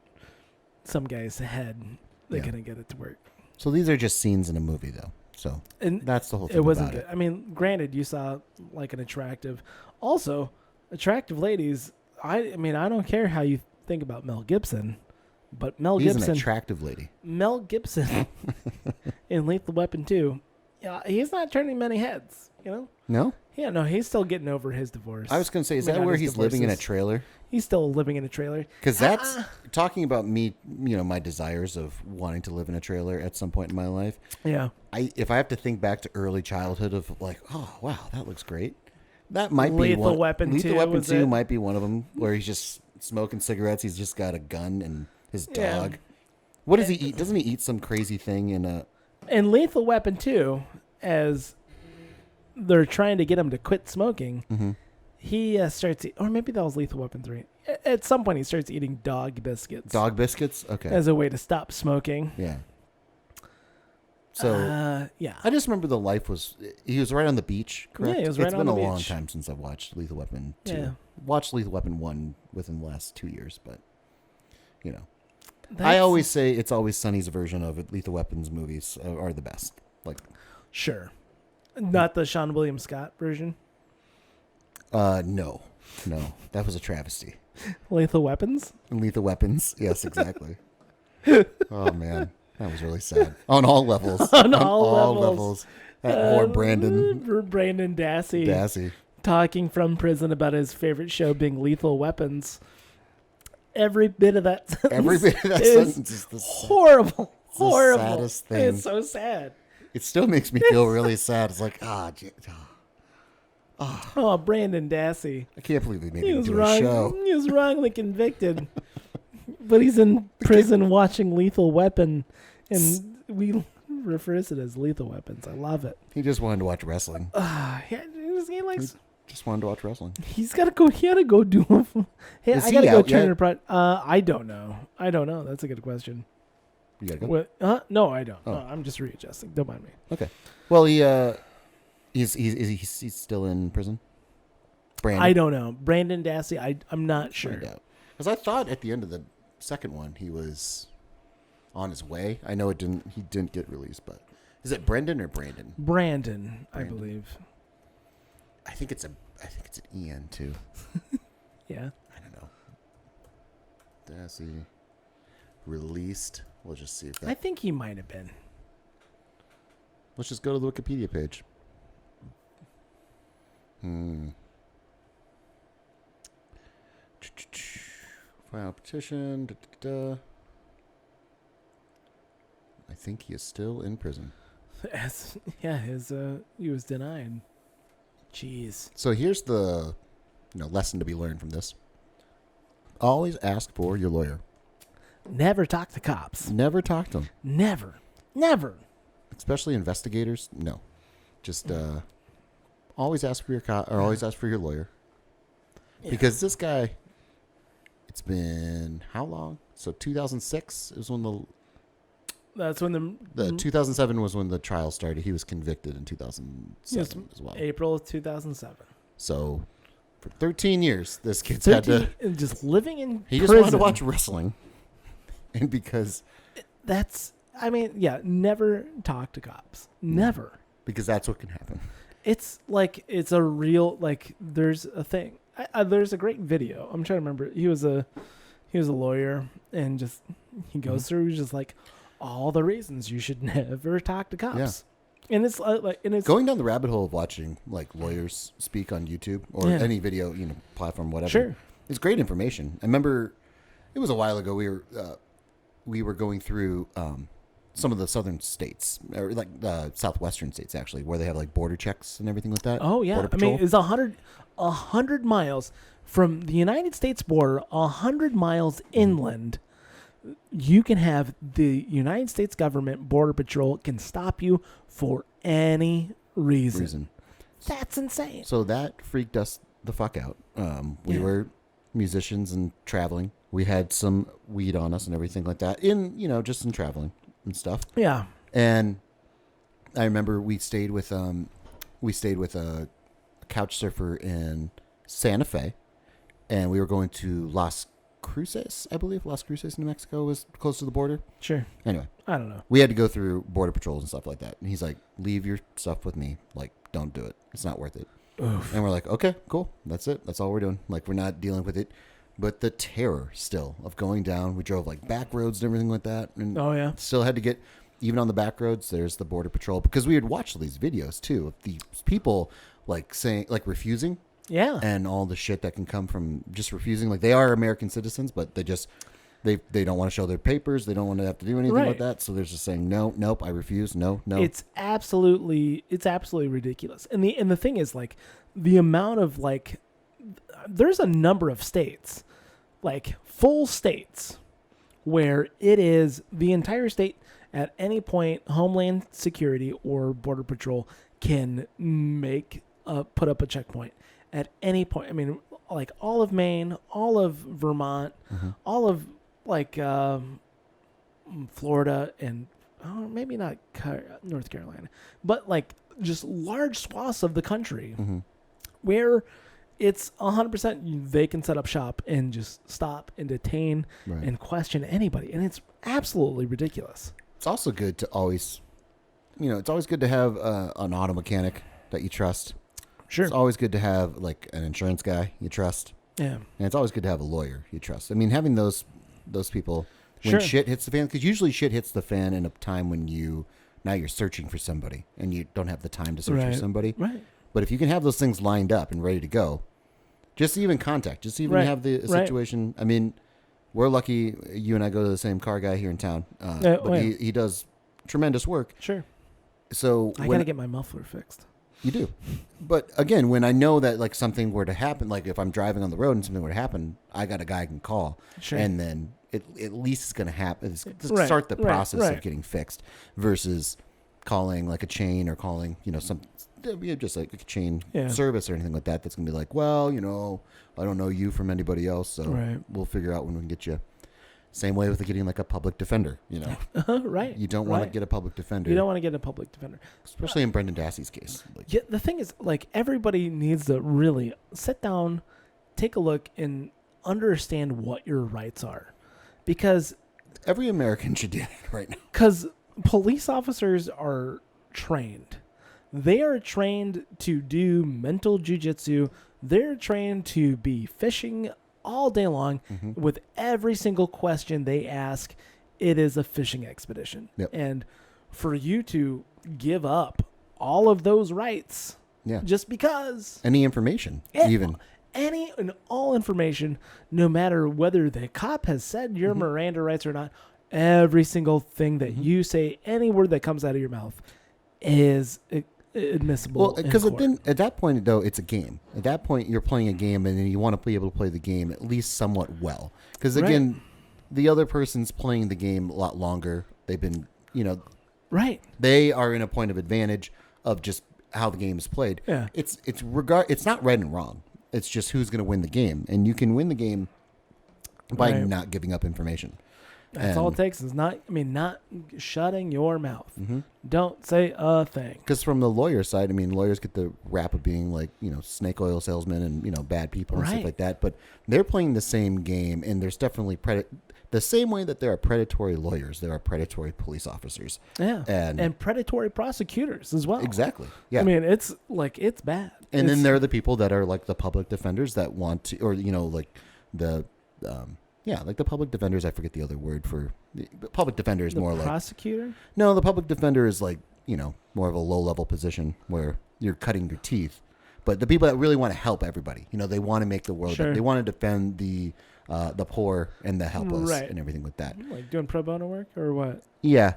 some guy's head. They couldn't get it to work. So these are just scenes in a movie, though. So that's the whole thing. It wasn't good. I mean, granted, you saw like an attractive ladies. I don't care how you think about Mel Gibson, but He's an attractive lady. Mel Gibson in Lethal Weapon 2, he's not turning many heads, No? Yeah, no, he's still getting over his divorce. I was going to say, is that where he's living in a trailer? He's still living in a trailer. Because that's talking about me, my desires of wanting to live in a trailer at some point in my life. Yeah. If I have to think back to early childhood of like, oh, wow, that looks great. That might be one. Lethal Weapon 2. Lethal Weapon 2 might be one of them where he's just smoking cigarettes. He's just got a gun and his dog. Yeah. What does he eat? Doesn't he eat some crazy thing in Lethal Weapon 2, as they're trying to get him to quit smoking, mm-hmm. he starts, or maybe that was Lethal Weapon 3. At some point, he starts eating dog biscuits. Dog biscuits? Okay. As a way to stop smoking. Yeah. So, I just remember he was right on the beach, correct? Yeah, he was right on the beach. It's been a long time since I've watched Lethal Weapon 2. Yeah. Watched Lethal Weapon 1 within the last 2 years, but, I always say It's Always Sunny's version of Lethal Weapon's movies are the best. Like, sure. Not the Sean William Scott version? No. That was a travesty. Lethal Weapons? Lethal Weapons. Yes, exactly. Oh, man. That was really sad. On all levels. On all levels. Or Brandon. Brandon Dassey. Talking from prison about his favorite show being Lethal Weapons. Every bit of that sentence is horrible. It's horrible. The saddest thing. It's so sad. It still makes me feel really sad. It's like, Brandon Dassey. I can't believe they made him do a show. He was wrongly convicted. But he's in prison watching Lethal Weapon, and we refer to it as Lethal Weapons. I love it. He just wanted to watch wrestling. He likes... Just wanted to watch wrestling. He had to go do. Hey, I gotta go turn it. I don't know. That's a good question. You gotta go? No, I don't. Oh. No, I'm just readjusting. Don't mind me. Okay. Well, he's still in prison. Brandon. I don't know. Brandon Dassey. I'm not sure. Because I thought at the end of the second one he was on his way. I know he didn't get released, but is it Brendan or Brandon? Brandon, I believe. I think it's an EN too. Yeah. I don't know. Dassey released. We'll just see if that. I think he might have been. Let's just go to the Wikipedia page. File petition. I think he is still in prison. He was denied. Jeez. So here's the lesson to be learned from this. Always ask for your lawyer. Never talk to cops. Never talk to them. Never. Especially investigators. No. Just always ask for always ask for your lawyer. Yeah. Because this guy, it's been how long? So 2006 is when that's when the 2007 was when the trial started. He was convicted in 2007 as well. April of 2007. So for 13 years, this kid's had to just living in. He prison. Just wanted to watch wrestling, and because that's I mean, yeah, never talk to cops. Never. Because that's what can happen. It's like, it's a real, like, there's a thing. There's a great video. I'm trying to remember. He was a lawyer, and just, he goes through just like all the reasons you should never talk to cops. Yeah. And it's going down the rabbit hole of watching like lawyers speak on YouTube or any video, platform, whatever. Sure. It's great information. I remember it was a while ago. We were going through some of the southern states, or like southwestern states actually, where they have like border checks and everything like that. Oh yeah, I mean it's 100 miles from the United States border, 100 miles inland. You can have the United States government border patrol can stop you for any reason. That's insane. So that freaked us the fuck out. We were musicians and traveling. We had some weed on us and everything like that just in traveling and stuff. Yeah. And I remember we stayed with a couch surfer in Santa Fe, and we were going to Las Cruces, I believe. Las Cruces, New Mexico was close to the border. Sure. Anyway. I don't know. We had to go through border patrols and stuff like that. And he's like, leave your stuff with me. Like, don't do it. It's not worth it. Oof. And we're like, okay, cool. That's it. That's all we're doing. Like, we're not dealing with it. But the terror still of going down, we drove like back roads and everything like that. And still had to get, even on the back roads, there's the border patrol. Because we had watched these videos too of these people like saying, like refusing. Yeah. And all the shit that can come from just refusing. Like they are American citizens, but they just, they don't want to show their papers. They don't want to have to do anything like that. So they're just saying, no, nope, I refuse. No. It's absolutely ridiculous. And the thing is like the amount of like, there's a number of states, like full states, where it is the entire state at any point, Homeland Security or Border Patrol can put up a checkpoint at any point. I mean, like all of Maine, all of Vermont, all of like Florida, and maybe not North Carolina, but like just large swaths of the country where it's 100% they can set up shop and just stop and detain and question anybody. And it's absolutely ridiculous. It's also good to always, it's always good to have an auto mechanic that you trust. Sure. It's always good to have like an insurance guy you trust. Yeah. And it's always good to have a lawyer you trust. I mean, having those people when shit hits the fan, because usually shit hits the fan in a time when now you're searching for somebody and you don't have the time to search for somebody. Right. But if you can have those things lined up and ready to go, just even contact, just even have the situation. I mean, we're lucky you and I go to the same car guy here in town, but he does tremendous work. Sure. So I got to get my muffler fixed. You do. But again, when I know that like something were to happen, like if I'm driving on the road and something were to happen, I got a guy I can call. Sure. And then it at least is going to happen. It's start the process of getting fixed versus calling like a chain or calling, some just like a chain service or anything like that. That's going to be like, well, I don't know you from anybody else. So we'll figure out when we can get you. Same way with getting like a public defender, Right. You don't want to get a public defender. You don't want to get a public defender. Especially in Brendan Dassey's case. Yeah, the thing is, like, everybody needs to really sit down, take a look, and understand what your rights are. Because every American should do that right now. Because police officers are trained. They are trained to do mental jujitsu. They're trained to be fishing all day long. With every single question they ask, it is a fishing expedition. Yep. And for you to give up all of those rights just because any information, any and all information, no matter whether the cop has said your Miranda rights or not, every single thing that you say, any word that comes out of your mouth is admissible. Well, because at that point, though, it's a game. At that point, you're playing a game, and then you want to be able to play the game at least somewhat well. Because again, the other person's playing the game a lot longer. They've been, they are in a point of advantage of just how the game is played. Yeah. It's not right and wrong. It's just who's going to win the game, and you can win the game by not giving up information. That's all it takes is not shutting your mouth. Don't say a thing. Because from the lawyer side, lawyers get the rap of being like, snake oil salesmen and, bad people and stuff like that. But they're playing the same game, and there's definitely the the same way that there are predatory lawyers, there are predatory police officers. Yeah. And predatory prosecutors as well. Exactly. Yeah. I mean, it's bad. And then there are the people that are like the public defenders that want to, or, like the, like the public defenders. I forget the other word for the public defender is more like prosecutor. No, the public defender is like, more of a low level position where you're cutting your teeth. But the people that really want to help everybody, they want to make the world, they want to defend the poor and the helpless and everything with that. Like doing pro bono work or what? Yeah.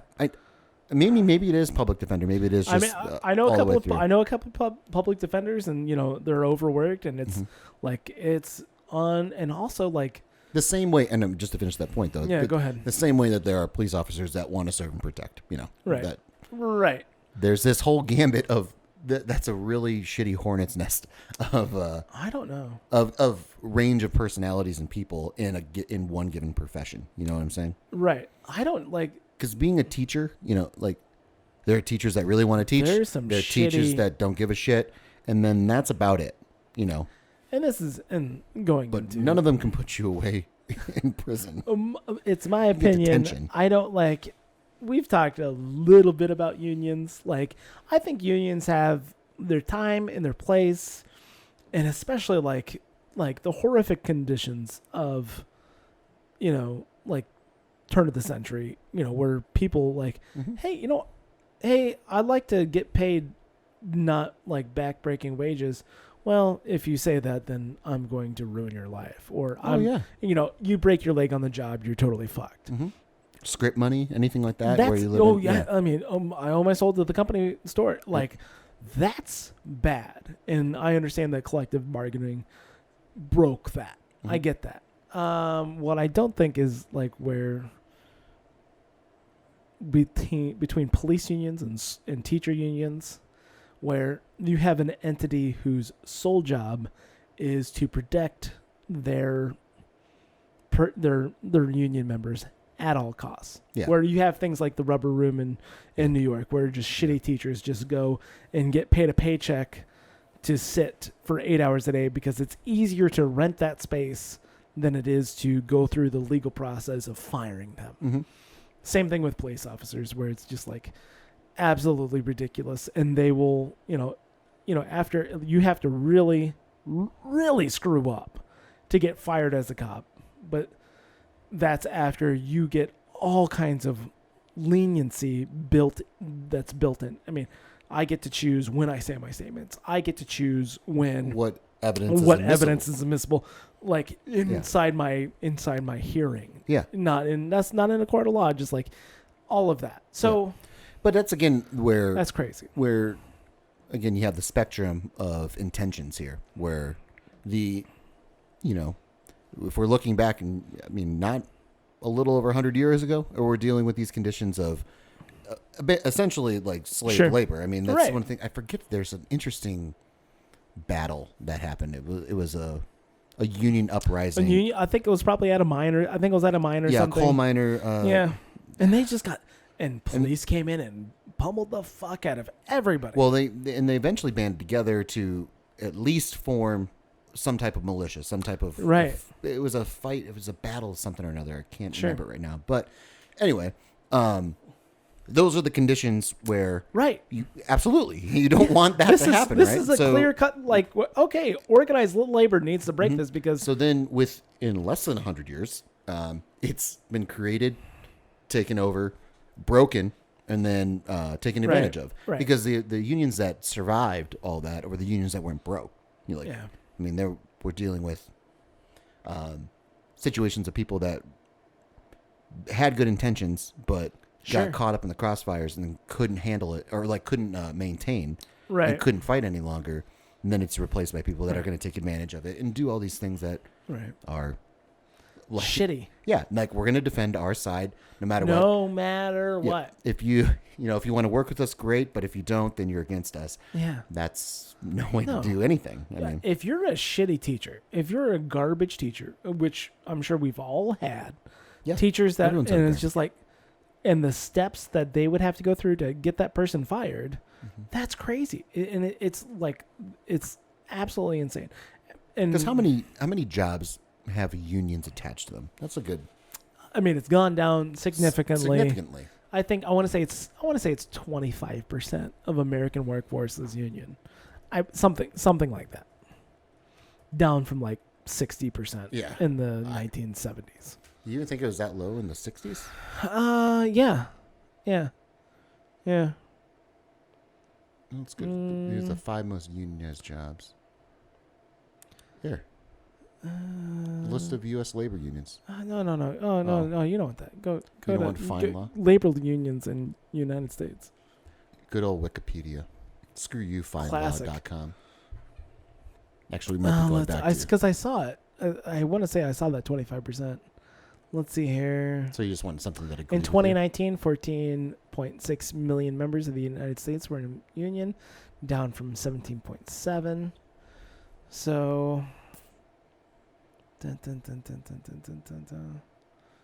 Maybe it is public defender. Maybe it is just. I know a couple of public defenders, and they're overworked, and it's it's on, and also like the same way. And just to finish that point, though. Yeah, go ahead. The same way that there are police officers that want to serve and protect. Right. There's this whole gambit of that's a really shitty hornet's nest of. I don't know of range of personalities and people in one given profession. You know what I'm saying? Right. I don't like. Because being a teacher, there are teachers that really want to teach. There are teachers that don't give a shit, and then that's about it, And this is going. But none of them can put you away in prison. It's my opinion. I don't like. We've talked a little bit about unions. Like, I think unions have their time and their place, and especially like the horrific conditions of, like turn of the century, where people like, hey, I'd like to get paid not like backbreaking wages. Well, if you say that, then I'm going to ruin your life. Or you break your leg on the job, you're totally fucked. Mm-hmm. Script money, anything like that? That's, where you live yeah. I mean, I owe my soul to the company store. Like, that's bad. And I understand that collective bargaining broke that. Mm-hmm. I get that. What I don't think is like where between police unions and teacher unions, where you have an entity whose sole job is to protect their union members at all costs. Yeah. Where you have things like the Rubber Room in New York, where just shitty teachers just go and get paid a paycheck to sit for 8 hours a day because it's easier to rent that space than it is to go through the legal process of firing them. Mm-hmm. Same thing with police officers, where it's just like absolutely ridiculous, and they will, after you have to really, really screw up to get fired as a cop, but that's after you get all kinds of leniency built in. I mean, I get to choose when I say my statements. I get to choose what evidence is admissible, like inside my hearing. Yeah. That's not in a court of law, just like all of that. So but that's again where that's crazy. Where again you have the spectrum of intentions here, where if we're looking back, and I mean not a little over 100 years ago, or we're dealing with these conditions of a bit essentially like slave labor. I mean, that's one thing. I forget. There's an interesting battle that happened. It was a union uprising. I think it was probably at a mine. I think it was at a mine or something. Yeah, coal miner. And they just police came in and pummeled the fuck out of everybody. Well, they eventually banded together to at least form some type of militia, some type of it was a fight. It was a battle, something or another. I can't remember right now. But anyway, those are the conditions where you absolutely you don't want that to happen. This is a clear cut. Like, okay, organized labor needs to break this because. So then, in less than 100 years, it's been created, taken over, broken, and then taken advantage of. Right. Because the unions that survived all that were the unions that weren't broke. I mean, we're dealing with situations of people that had good intentions, but got caught up in the crossfires and then couldn't handle it, or like couldn't maintain, and couldn't fight any longer. And then it's replaced by people that are going to take advantage of it and do all these things that are like, shitty. Yeah, like we're going to defend our side no matter what. No matter what. If you want to work with us, great. But if you don't, then you're against us. Yeah, that's no way to do anything. I mean, if you're a shitty teacher, if you're a garbage teacher, which I'm sure we've all had, teachers that, and it's just like, and the steps that they would have to go through to get that person fired, that's crazy. And it's like, it's absolutely insane. And because how many jobs have unions attached to them? That's a good. I mean, it's gone down significantly. Significantly. I want to say it's 25% of American workforce is union. Something like that. Down from like 60% in the 1970s. You even think it was that low in the 60s? Yeah. That's good. Here's the 5 most unionized jobs. Here. List of U.S. labor unions. No. Oh, no. You don't want that. Go You don't to want fine law? labor unions in United States. Good old Wikipedia. Screw you, finelaw.com. Actually, we might be going back to because I saw it. I want to say I saw that 25%. Let's see here. So you just want something that agrees in 2019, 14.6 million members of the United States were in a union, down from 17.7. So,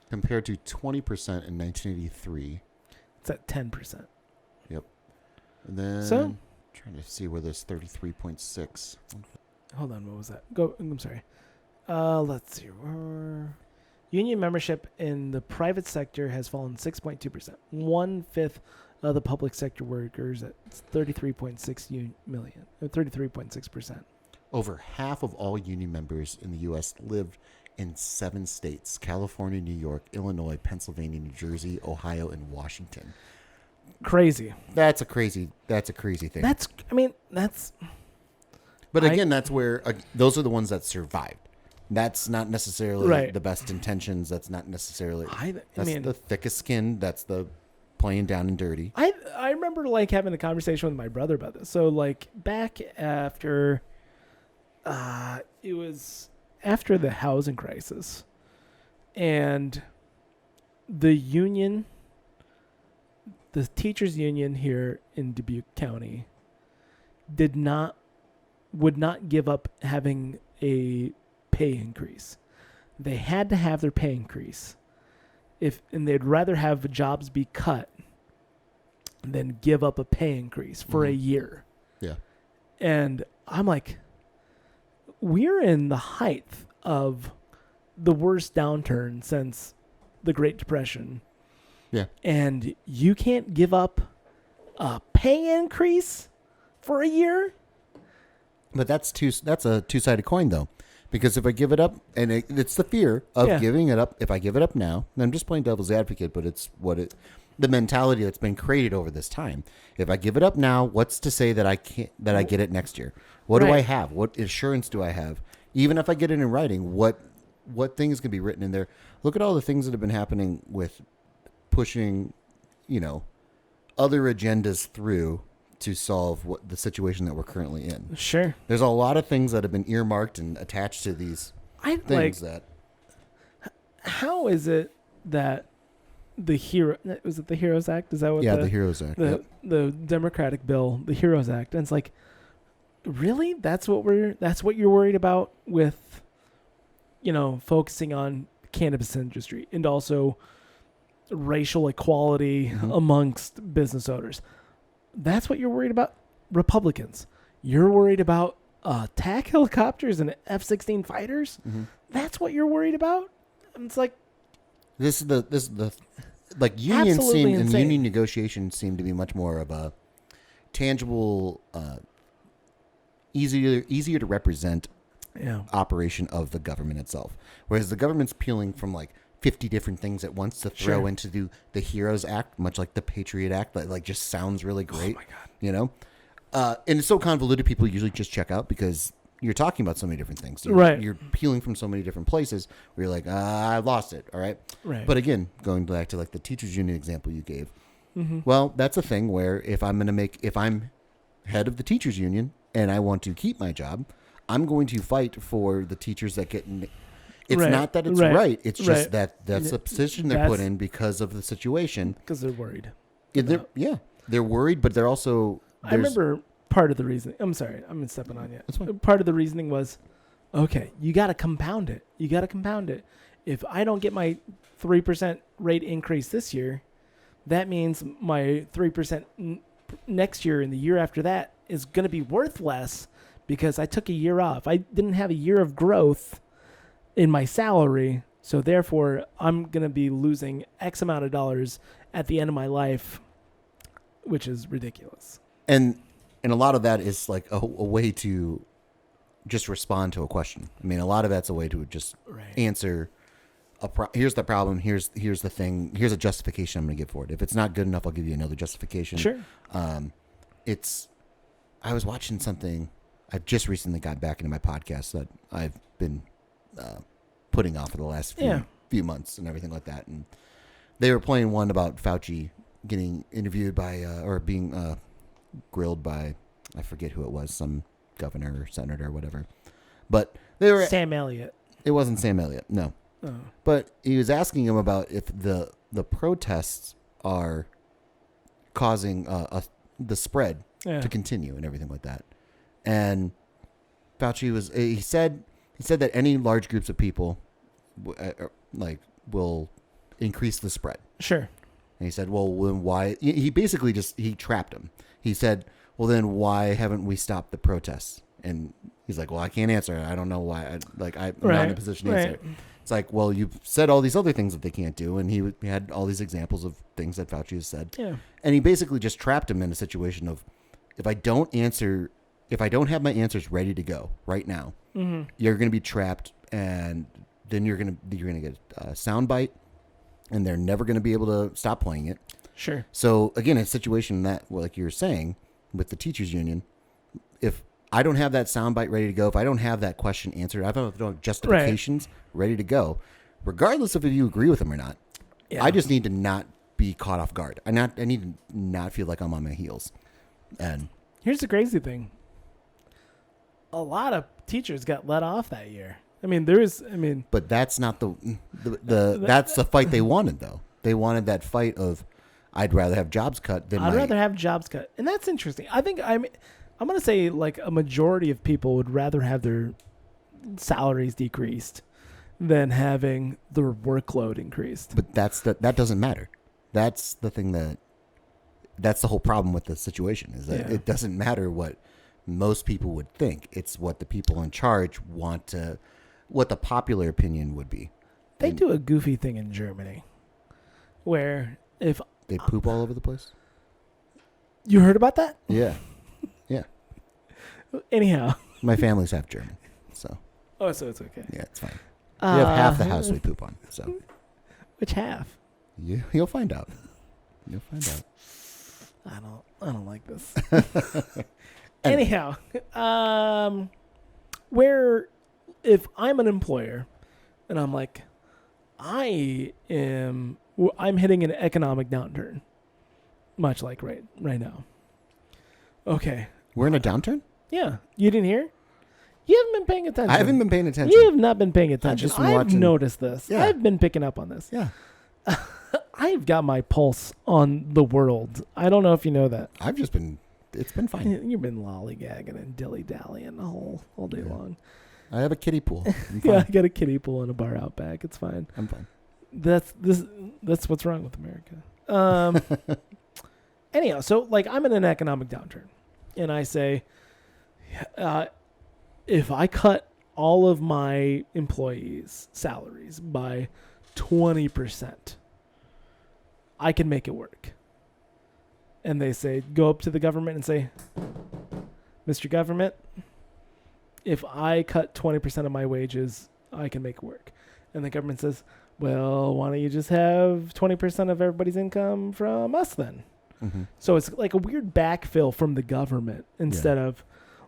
compared to 20% in 1983. It's at 10%. Yep. And then trying to see where there's 33.6. Hold on, what was that? I'm sorry. Let's see. Union membership in the private sector has fallen 6.2%. 1/5 of the public sector workers at 33.6 million. 33.6%. Over half of all union members in the U.S. live in 7 states: California, New York, Illinois, Pennsylvania, New Jersey, Ohio, and Washington. Crazy. That's a crazy thing. But again, that's where those are the ones that survived. That's not necessarily the best intentions. That's not necessarily. That's the thickest skin. That's the playing down and dirty. I remember like having a conversation with my brother about this. So like back after, it was after the housing crisis, and the union, the teachers union here in Dubuque County, would not give up having a pay increase. They had to have their pay increase, and they'd rather have jobs be cut than give up a pay increase for a year. Yeah. And I'm like, we're in the height of the worst downturn since the Great Depression. Yeah. And you can't give up a pay increase for a year? But that's a two-sided coin, though. Because if I give it up, and it's the fear of giving it up. If I give it up now, and I'm just playing devil's advocate, but it's the mentality that's been created over this time. If I give it up now, what's to say that I get it next year? What do I have? What assurance do I have? Even if I get it in writing, what things can be written in there? Look at all the things that have been happening with pushing, other agendas through to solve the situation that we're currently in. Sure. There's a lot of things that have been earmarked and attached to these things How is it that the HEROES Act? Is that what? Yeah, the HEROES Act. The Democratic bill, the HEROES Act, and it's like, really? That's what you're worried about with, focusing on cannabis industry and also racial equality amongst business owners. That's what you're worried about? Republicans. You're worried about attack helicopters and F-16 fighters? Mm-hmm. That's what you're worried about? And it's like... This is the unions seem, and union negotiations seem to be much more of a tangible, easier to represent operation of the government itself. Whereas the government's peeling from 50 different things at once to throw into the HEROES Act, much like the Patriot Act, that just sounds really great. Oh my God. And it's so convoluted, people usually just check out because you're talking about so many different things. You're peeling from so many different places where you're like, I lost it. All right. Right. But again, going back to the teachers union example you gave, well, that's a thing where if I'm head of the teachers union and I want to keep my job, I'm going to fight for the teachers that get It's not that it's right. It's just that's the position they're put in because of the situation. Because they're worried. They're worried, but they're also... I remember part of the reasoning... I'm sorry, I'm stepping on you. That's fine. Part of the reasoning was, okay, you got to compound it. If I don't get my 3% rate increase this year, that means my 3% next year and the year after that is going to be worth less because I took a year off. I didn't have a year of growth in my salary, So therefore, I'm going to be losing X amount of dollars at the end of my life, which is ridiculous. And a lot of that is like a way to just respond to a question. I mean, a lot of that's a way to just answer here's the problem, here's the thing, here's a justification I'm going to give for it. If it's not good enough, I'll give you another justification. Sure. I was watching something. I've just recently got back into my podcast that I've been putting off for the last few months and everything like that. And they were playing one about Fauci getting interviewed by or being grilled by, I forget who it was, some governor or senator or whatever. But they were Sam Elliott. It wasn't Sam Elliott, no. Oh. But he was asking him about if the protests are causing the spread to continue and everything like that. And Fauci he said that any large groups of people will increase the spread. Sure. And he said, well, then why? He basically he trapped him. He said, well, then why haven't we stopped the protests? And he's like, well, I can't answer. I don't know why. I'm not in a position to answer. It's like, well, you've said all these other things that they can't do. And he had all these examples of things that Fauci has said. Yeah. And he basically just trapped him in a situation of, if I don't have my answers ready to go right now, you're going to be trapped, and then you're going to get a soundbite, and they're never going to be able to stop playing it. Sure. So again, a situation that, like you were saying, with the teachers union, if I don't have that soundbite ready to go, if I don't have that question answered, I don't have justifications ready to go, regardless of if you agree with them or not, I just need to not be caught off guard. I need to not feel like I'm on my heels. And here's the crazy thing. A lot of teachers got let off that year. but that's not that's the fight they wanted, though. They wanted that fight of, I'd rather have jobs cut than rather have jobs cut. And that's interesting. I think I'm going to say like a majority of people would rather have their salaries decreased than having their workload increased. But that doesn't matter. That's the thing that's the whole problem with the situation, is that it doesn't matter what most people would think. It's what the people in charge want to, what the popular opinion would be. They do a goofy thing in Germany where if they poop all over the place. You heard about that? Yeah. Yeah. Anyhow. My family's half German, so. Oh, so it's okay. Yeah, it's fine. We have half the house we poop on, so. Which half? You'll find out. You'll find out. I don't like this. Anyhow, where if I'm an employer and I'm like, I'm hitting an economic downturn, much like right now. Okay. We're in a downturn? Yeah. You didn't hear? You haven't been paying attention. I haven't been paying attention. You have not been paying attention. I've noticed this. Yeah. I've been picking up on this. Yeah. I've got my pulse on the world. I don't know if you know that. It's been fine. You've been lollygagging and dilly-dallying all day long. I have a kiddie pool. Yeah, I got a kiddie pool and a bar out back. It's fine. I'm fine. That's what's wrong with America. Anyhow, so like I'm in an economic downturn, and I say, if I cut all of my employees' salaries by 20%, I can make it work. And they say, go up to the government and say, Mr. Government, if I cut 20% of my wages, I can make it work. And the government says, well, why don't you just have 20% of everybody's income from us then? Mm-hmm. So it's like a weird backfill from the government instead of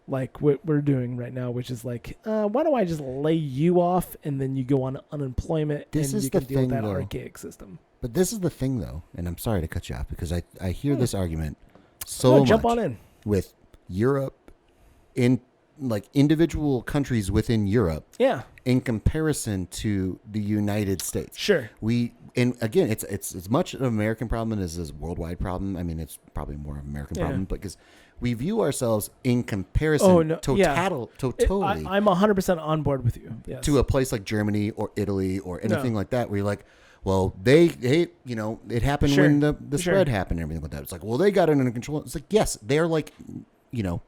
like what we're doing right now, which is like, why don't I just lay you off and then you go on unemployment and you can deal with that archaic system. But this is the thing, though, and I'm sorry to cut you off because I hear this argument so much jump on in. With Europe, in like individual countries within Europe, in comparison to the United States. Sure. And again, it's as much an American problem as a worldwide problem. I mean, it's probably more of an American problem because we view ourselves in comparison totally. I'm 100% on board with you. Yes. To a place like Germany or Italy or anything like that, where you're like, well, they it happened when the spread happened and everything like that. It's like, well, they got it under control. It's like, yes, they're like,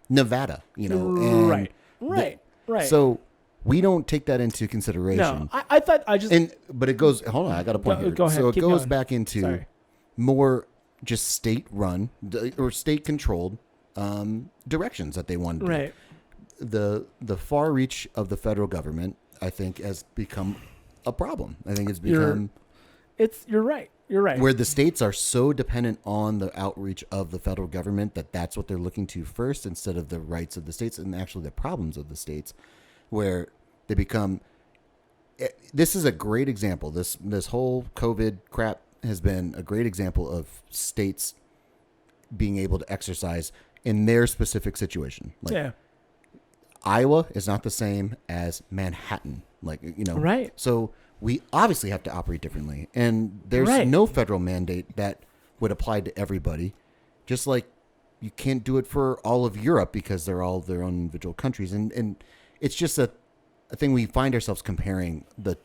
Nevada, and right. So We don't take that into consideration. No, I thought I just. But it goes. Hold on, I got a point here. Go ahead, so it goes going. back into Sorry. more just state-run or state-controlled directions that they want to do. Right. The far reach of the federal government, I think, has become a problem. I think it's become. You're right. You're right. Where the states are so dependent on the outreach of the federal government that's what they're looking to first, instead of the rights of the states and actually the problems of the states, where they become. This is a great example. This whole COVID crap has been a great example of states being able to exercise in their specific situation. Like, yeah. Iowa is not the same as Manhattan. Right. So we obviously have to operate differently. And there's Right. no federal mandate that would apply to everybody. Just like you can't do it for all of Europe because they're all their own individual countries. And it's just a thing we find ourselves comparing the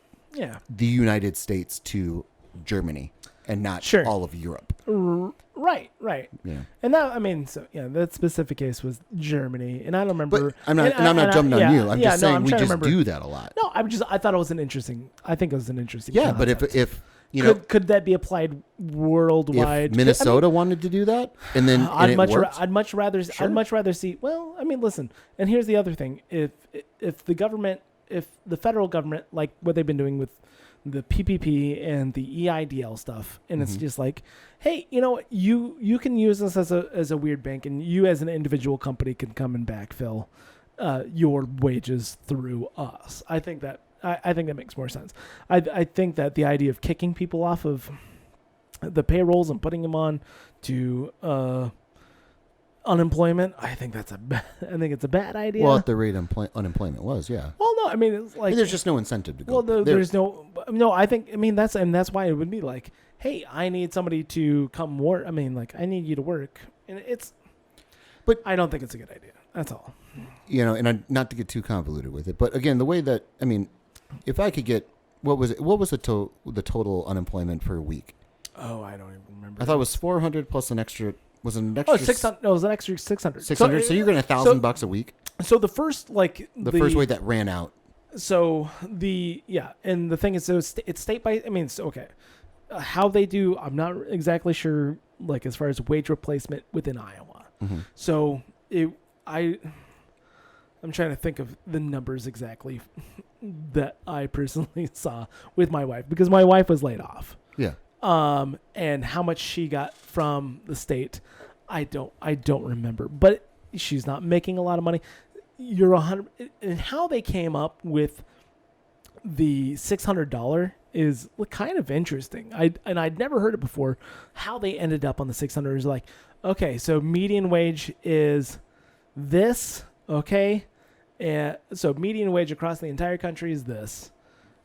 United States to Germany and not all of Europe. Right. Yeah. And that specific case was Germany, and I don't remember. But I'm not jumping on you. I'm just saying we just do that a lot. No, I thought it was an interesting. I think it was an interesting. Yeah, concept. but if could that be applied worldwide? If Minnesota wanted to do that, and then I'd much rather see. Well, listen, and here's the other thing: if the federal government, like what they've been doing with the PPP and the EIDL stuff, and it's just like, hey, you know what? You can use this as a weird bank, and you as an individual company can come and backfill your wages through us. I think that makes more sense. I think that the idea of kicking people off of the payrolls and putting them on to unemployment, I think it's a bad idea. Well, at the rate unemployment was, yeah. Well, no, it's like there's just no incentive to go. Well, there's no. I think that's why it would be like, hey, I need somebody to come work. I need you to work, and but I don't think it's a good idea. That's all. And not to get too convoluted with it, but again, the way that if I could get what was the total unemployment per week? Oh, I don't even remember. I thought it was 400 plus an extra. Was it an extra? 600. No, it was an extra 600. 600. So you're getting $1,000 a week. So the first first way that ran out. So and the thing is, so it's state by. Okay, how they do, I'm not exactly sure. Like as far as wage replacement within Iowa. Mm-hmm. So I'm trying to think of the numbers exactly that I personally saw with my wife, because my wife was laid off. Yeah. And how much she got from the state, I don't remember, but she's not making a lot of money. You're 100, and how they came up with the $600 is kind of interesting. I'd never heard it before. How they ended up on the 600 is like, okay, so median wage is this, okay, and so median wage across the entire country is this.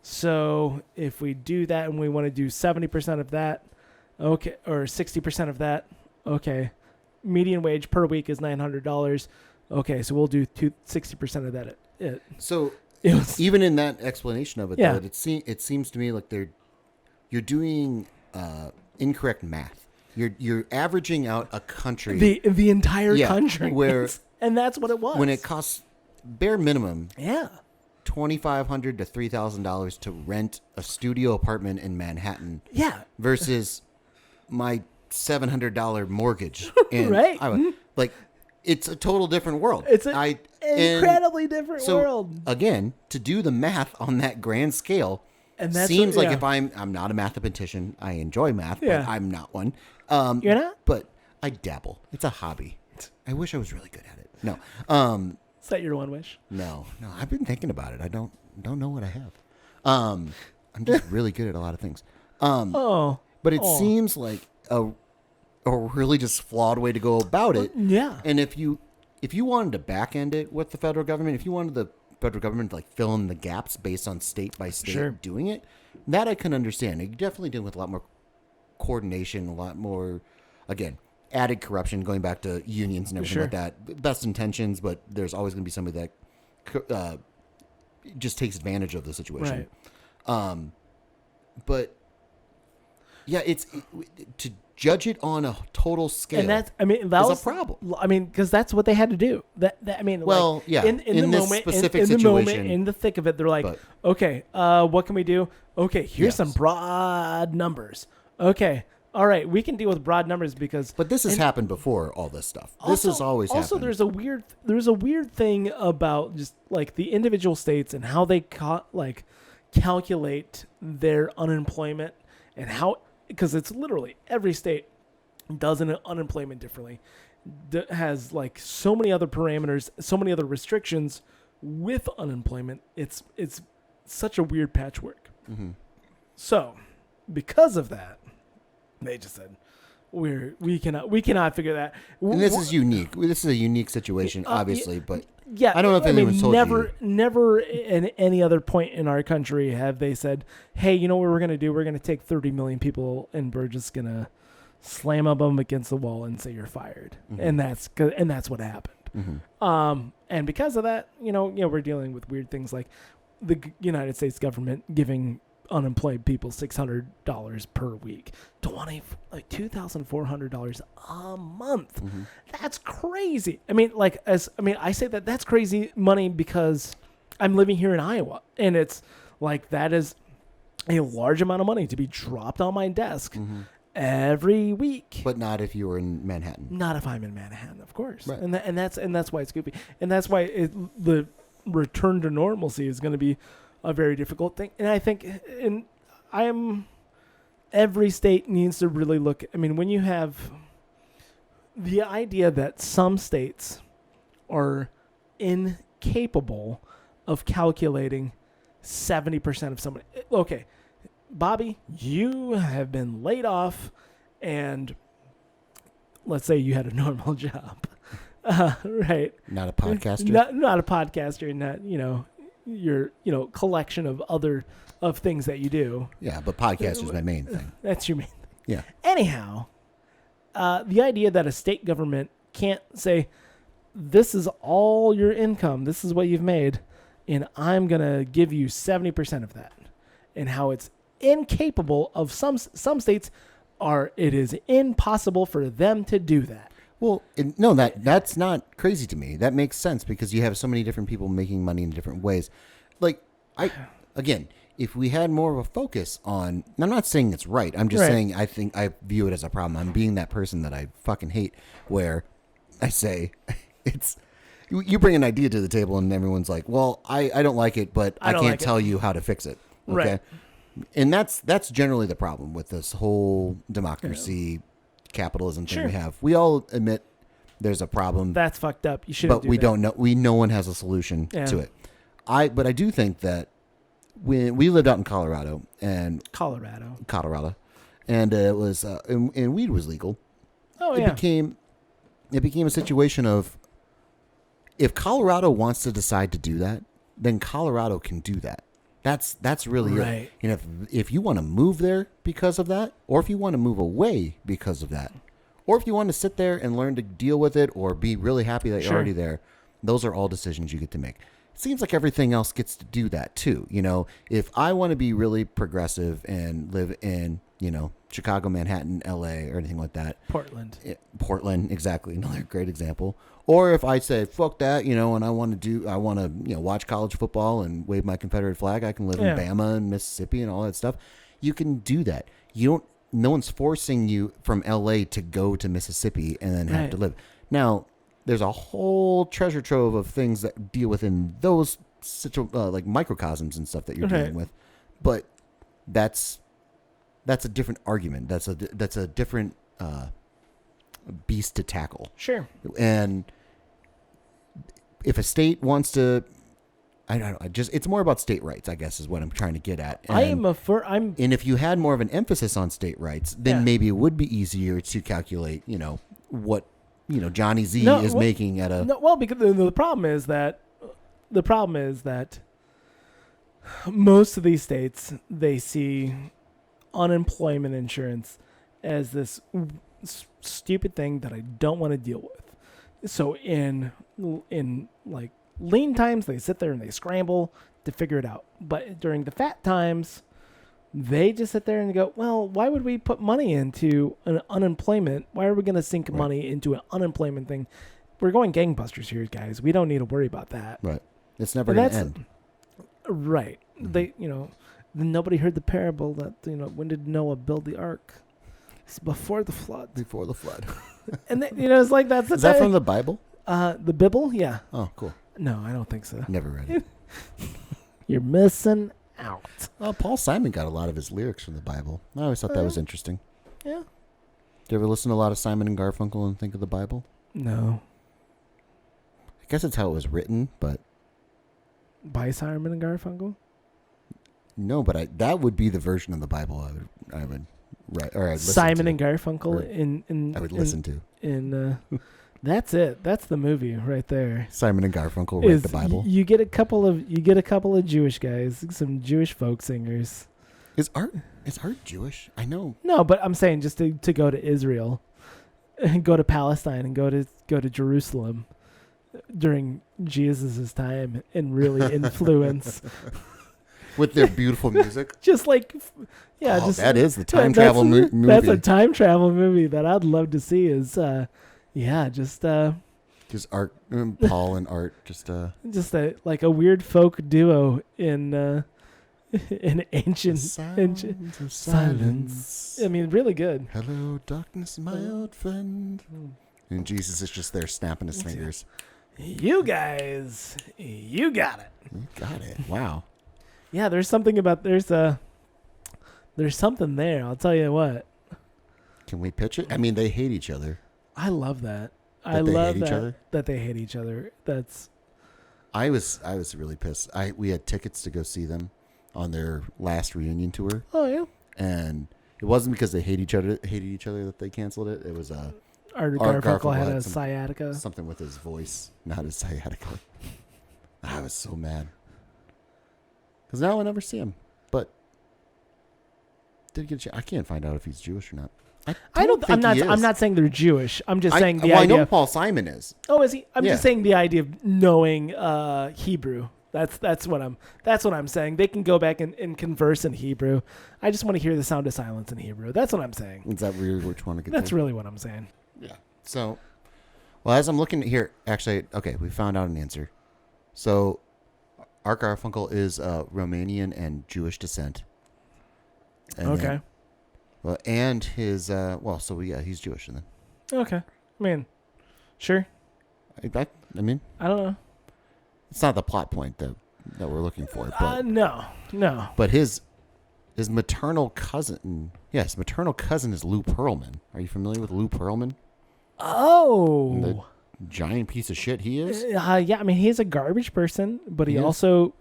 So if we do that and we want to do 70% of that, okay, or 60% of that, okay, median wage per week is $900. Okay, so we'll do 60% of that. So even in that explanation of it, though, it seems to me like you're doing incorrect math. You're averaging out a country, the entire country, and that's what it was. When it costs bare minimum, $2,500 to $3,000 to rent a studio apartment in Manhattan, versus my $700 mortgage in Iowa. Mm-hmm. Like, it's a total different world. It's an incredibly different world. Again, to do the math on that grand scale, and that seems like if I'm not a mathematician. I enjoy math, but I'm not one. You're not? But I dabble. It's a hobby. I wish I was really good at it. No. Is that your one wish? No. I've been thinking about it. I don't know what I have. I'm just really good at a lot of things. But it seems like a really just flawed way to go about it. Yeah. And if you wanted to back end it with the federal government, if you wanted the federal government to like fill in the gaps based on state by state doing it, that I can understand. You're definitely doing with a lot more coordination, a lot more, again, added corruption, going back to unions and everything like that. Best intentions, but there's always going to be somebody that just takes advantage of the situation. Right. But Yeah, it's to judge it on a total scale. And that's, that was a problem. Because that's what they had to do. Well, yeah. In the this moment, specific in the situation, moment, in the thick of it, they're like, okay, what can we do? Okay, here's some broad numbers. Okay, all right, we can deal with broad numbers because. But this has happened before. All this stuff. This has always happened. Also, there's a weird thing about just like the individual states and how they calculate their unemployment and how, because it's literally every state does unemployment differently, has like so many other parameters, so many other restrictions with unemployment. It's such a weird patchwork. Mm-hmm. So because of that, they just said we cannot figure that. And this is unique. This is a unique situation, obviously, but yeah, I don't know if anyone's told you. Never in any other point in our country have they said, hey, you know what we're going to do? We're going to take 30 million people and we're just going to slam them against the wall and say you're fired. Mm-hmm. And that's what happened. Mm-hmm. And because of that, we're dealing with weird things like the United States government giving unemployed people $600 per week, $2,400 a month. Mm-hmm. That's crazy. I say that's crazy money because I'm living here in Iowa, and it's like that is a large amount of money to be dropped on my desk every week. But not if you were in Manhattan. Not if I'm in Manhattan, of course. Right. And that's why it's goofy, and that's why the return to normalcy is going to be a very difficult thing. And I think every state needs to really look. When you have the idea that some states are incapable of calculating 70% of somebody. Okay, Bobby, you have been laid off, and let's say you had a normal job, right? Not a podcaster. Not a podcaster. Not your collection of things that you do. Yeah, but podcast is my main thing. That's your main thing. Yeah. Anyhow, the idea that a state government can't say, this is all your income, this is what you've made, and I'm going to give you 70% of that, and how it's incapable of some states it is impossible for them to do that. Well, no, that's not crazy to me. That makes sense because you have so many different people making money in different ways. Like, if we had more of a focus on, I'm not saying it's right. I'm just saying I think I view it as a problem. I'm being that person that I fucking hate where I say you bring an idea to the table and everyone's like, well, I don't like it, but I can't tell you how to fix it. Okay. Right. And that's generally the problem with this whole democracy capitalism thing we have. We all admit there's a problem. That's fucked up. You shouldn't. But we don't know. No one has a solution to it. But I do think that when we lived out in Colorado, and it was and weed was legal. Oh it became a situation of if Colorado wants to decide to do that, then Colorado can do that. That's really right. it. If you want to move there because of that, or if you want to move away because of that, or if you want to sit there and learn to deal with it or be really happy that you're already there, those are all decisions you get to make. It seems like everything else gets to do that too. If I want to be really progressive and live in, Chicago, Manhattan, LA, or anything like that. Portland, exactly. Another great example. Or if I say, fuck that, and I want to watch college football and wave my Confederate flag, I can live in Bama and Mississippi and all that stuff. You can do that. No one's forcing you from LA to go to Mississippi and then have to live. Now, there's a whole treasure trove of things that deal within those like microcosms and stuff that you're dealing with. But that's a different argument. That's a different beast to tackle. Sure. And if a state wants to, I don't know. It's more about state rights, I guess, is what I'm trying to get at. And, and if you had more of an emphasis on state rights, then maybe it would be easier to calculate, what Johnny Z is making at a. No, well, because the problem is that most of these states, they see unemployment insurance as this stupid thing that I don't want to deal with. So in like lean times, they sit there and they scramble to figure it out. But during the fat times, They just sit there and go, well, why would we put money into an unemployment? Why are we going to sink money into an unemployment thing? We're going gangbusters here, guys. We don't need to worry about that. Right. It's never going to end. Right. Mm-hmm. They, nobody heard the parable that, when did Noah build the ark? It's before the flood. Before the flood. And then, it's like that's the Is that from the Bible? The Bible? Yeah. Oh, cool. No, I don't think so. Never read it. You're missing out. Well, Paul Simon got a lot of his lyrics from the Bible. I always thought that was interesting. Yeah. Do you ever listen to a lot of Simon and Garfunkel and think of the Bible? No. I guess it's how it was written, but... By Simon and Garfunkel? No, but that would be the version of the Bible I would write, or I'd listen Simon to. and Garfunkel I would listen to. That's it. That's the movie right there. Simon and Garfunkel write the Bible. You get a couple of Jewish guys, some Jewish folk singers. Is art Jewish? I know. No, but I'm saying just to go to Israel, and go to Palestine, and go to Jerusalem during Jesus' time and really influence with their beautiful music. Just like, yeah, that is the time travel movie. That's a time travel movie that I'd love to see. Is just Art, Paul and Art, just a weird folk duo in ancient silence. I mean, really good. Hello, darkness, my old friend. And Jesus is just there snapping his fingers. You guys, you got it. You got it. Wow. Yeah, there's something about there's something there. I'll tell you what. Can we pitch it? I mean, they hate each other. I love that. I love that they hate each other. I was really pissed. We had tickets to go see them on their last reunion tour. Oh yeah. And it wasn't because they hated each other that they canceled it. It was Art Garfunkel had a sciatica. Something with his voice, not his sciatica. I was so mad. Because now I'll never see him. But did get a chance. I can't find out if he's Jewish or not. I'm not saying they're Jewish. I'm just saying the idea. I know Paul Simon is. Oh, is he? I'm just saying the idea of knowing Hebrew. That's what I'm saying. They can go back and converse in Hebrew. I just want to hear the sound of silence in Hebrew. That's what I'm saying. Is that really what you want to get? That's really what I'm saying. Yeah. So, well, as I'm looking here, actually, okay, we found out an answer. So, Art Garfunkel is Romanian and Jewish descent. And okay. And his he's Jewish then. Okay. I mean, sure. I mean, I don't know. It's not the plot point that we're looking for, but no. But his maternal cousin, maternal cousin is Lou Pearlman. Are you familiar with Lou Pearlman? Oh, and the giant piece of shit he is. Yeah, I mean he's a garbage person, but he also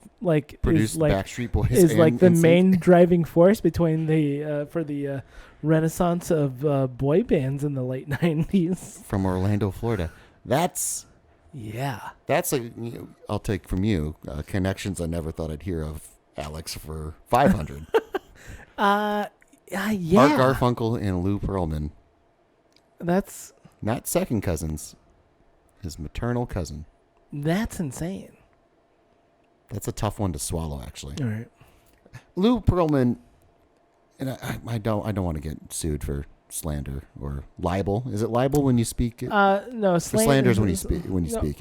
produced Backstreet Boys. Is and the main driving force between the renaissance of boy bands in the late 90s from Orlando, Florida. That's I'll take from you connections I never thought I'd hear of, Alex, for 500. Art Garfunkel and Lou Pearlman. That's not second cousins, his maternal cousin. That's insane. That's a tough one to swallow, actually. All right. Lou Pearlman, and I don't want to get sued for slander or libel. Is it libel when you speak it? No, slander is when you speak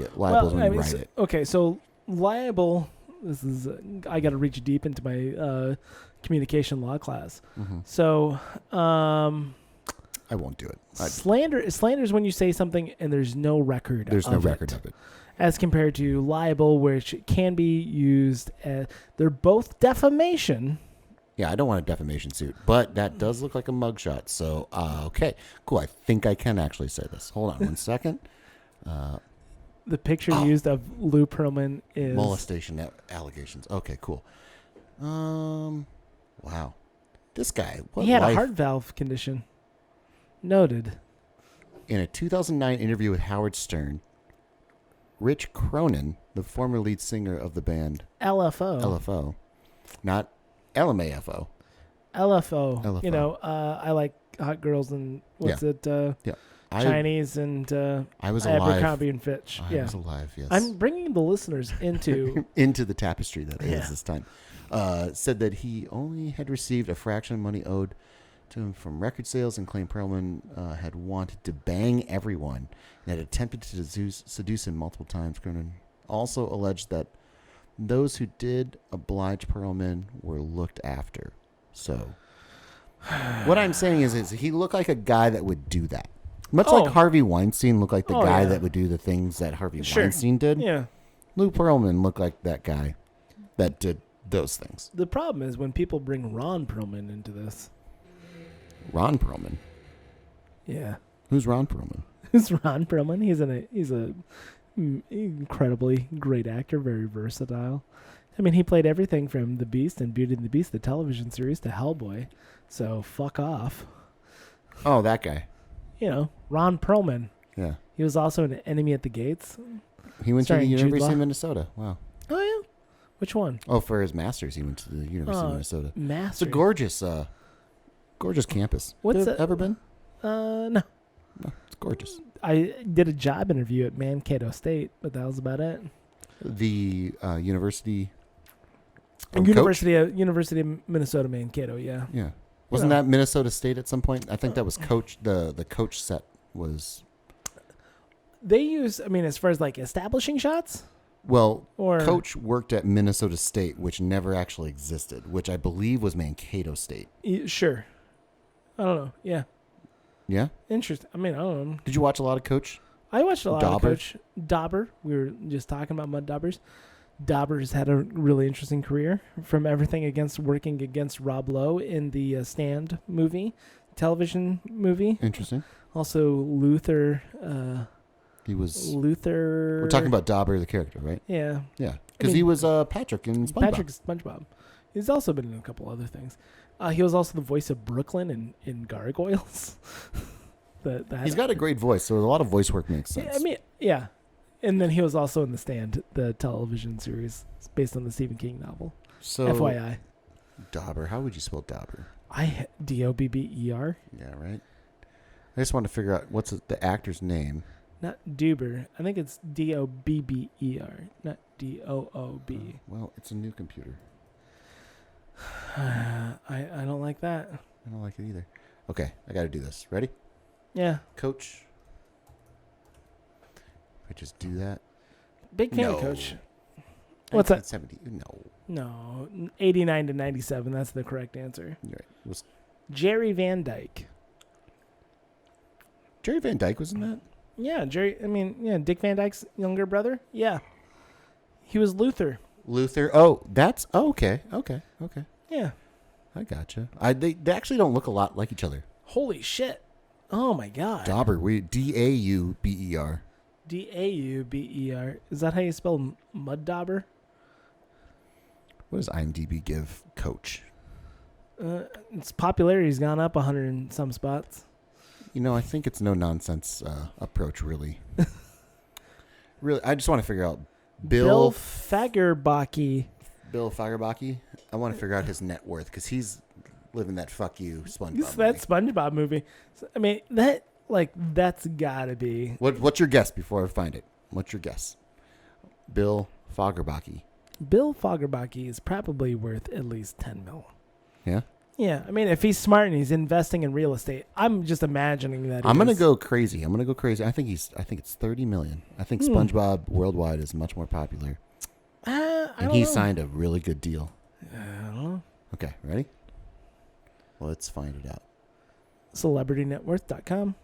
it. Libel is when you write it. Okay, so libel. This is I got to reach deep into my communication law class. Mm-hmm. So I won't do it. Slander is when you say something and there's no record. There's no record of it. As compared to libel, which can be used as they're both defamation. Yeah, I don't want a defamation suit, but that does look like a mugshot. So, okay, cool. I think I can actually say this. Hold on one second. The picture used of Lou Pearlman is molestation allegations. Okay, cool. Wow, this guy. He had a heart valve condition. Noted. In a 2009 interview with Howard Stern, Rich Cronin, the former lead singer of the band LFO, not LMAFO. LFO. You know, I like hot girls and Chinese and I was alive. Abercrombie and Fitch. I was alive. Yes, I'm bringing the listeners into into the tapestry that is this time. said that he only had received a fraction of money owed to him from record sales and claimed Perlman had wanted to bang everyone and had attempted to seduce him multiple times. Cronin also alleged that those who did oblige Perlman were looked after. So, what I'm saying is he looked like a guy that would do that. Much like Harvey Weinstein looked like the guy that would do the things that Harvey Weinstein did. Yeah. Lou Pearlman looked like that guy that did those things. The problem is when people bring Ron Perlman into this. Ron Perlman? Yeah. Who's Ron Perlman? Who's Ron Perlman? He's a incredibly great actor, very versatile. I mean, he played everything from The Beast and Beauty and the Beast, the television series, to Hellboy. So fuck off. Oh, that guy. You know, Ron Perlman. Yeah. He was also an Enemy at the Gates. He went to the University of Minnesota. Wow. Oh, yeah? Which one? Oh, for his master's, he went to the University of Minnesota. Master's. It's a gorgeous, gorgeous campus. What's that? Ever been? No. No, it's gorgeous. I did a job interview at Mankato State, but that was about it. The university. University of Minnesota Mankato, yeah. Yeah. Wasn't that Minnesota State at some point? I think that was coach. The coach set was. They use, I mean, as far as like establishing shots. Well, coach worked at Minnesota State, which never actually existed, which I believe was Mankato State. Sure. I don't know. Yeah. Yeah. Interesting. I mean, I don't know. Did you watch a lot of Coach? I watched a lot of Dauber? Coach Dauber. We were just talking about Mud Daubers. Dauber's had a really interesting career, from everything working against Rob Lowe in the Stand television movie. Interesting. Also, Luther. He was. Luther. We're talking about Dauber, the character, right? Yeah. Yeah, because he was Patrick in SpongeBob. Patrick SpongeBob. He's also been in a couple other things. He was also the voice of Brooklyn in Gargoyles. He's got a great voice, so a lot of voice work makes sense. Yeah, I mean, yeah. And then he was also in The Stand, the television series based on the Stephen King novel. So, FYI. Dauber, how would you spell Dauber? Dobber. Yeah, right. I just want to figure out what's the actor's name. Not Duber. I think it's Dobber, not Doob. Well, it's a new computer. I don't like that. I don't like it either. Okay, I got to do this. Ready? Yeah. Coach. If I just do that. Big fan of Coach. What's that? 70. No, 89 to 97. That's the correct answer. You're right. It was Jerry Van Dyke. Jerry Van Dyke was in that? Yeah, Dick Van Dyke's younger brother. Yeah. He was Luther. Oh, that's okay. Yeah. I gotcha. They actually don't look a lot like each other. Holy shit. Oh my god. Dauber, Dauber. Dauber. Is that how you spell Mud Dauber? What does IMDb give Coach? Its popularity's gone up 100 and some spots. I think it's no nonsense approach, really. Really, I just want to figure out Bill Fagerbakke. Bill Fagerbakke. I want to figure out his net worth because he's living that fuck you SpongeBob. That SpongeBob movie. I mean, that's gotta be. What's your guess before I find it? What's your guess? Bill Fagerbakke. Bill Fagerbakke is probably worth at least 10 mil. Yeah. Yeah, I mean, if he's smart and he's investing in real estate, I'm just imagining that. I'm gonna go crazy. I think it's 30 million. I think SpongeBob worldwide is much more popular. And he signed a really good deal. I don't know. Okay, ready? Let's find it out. CelebrityNetWorth.com.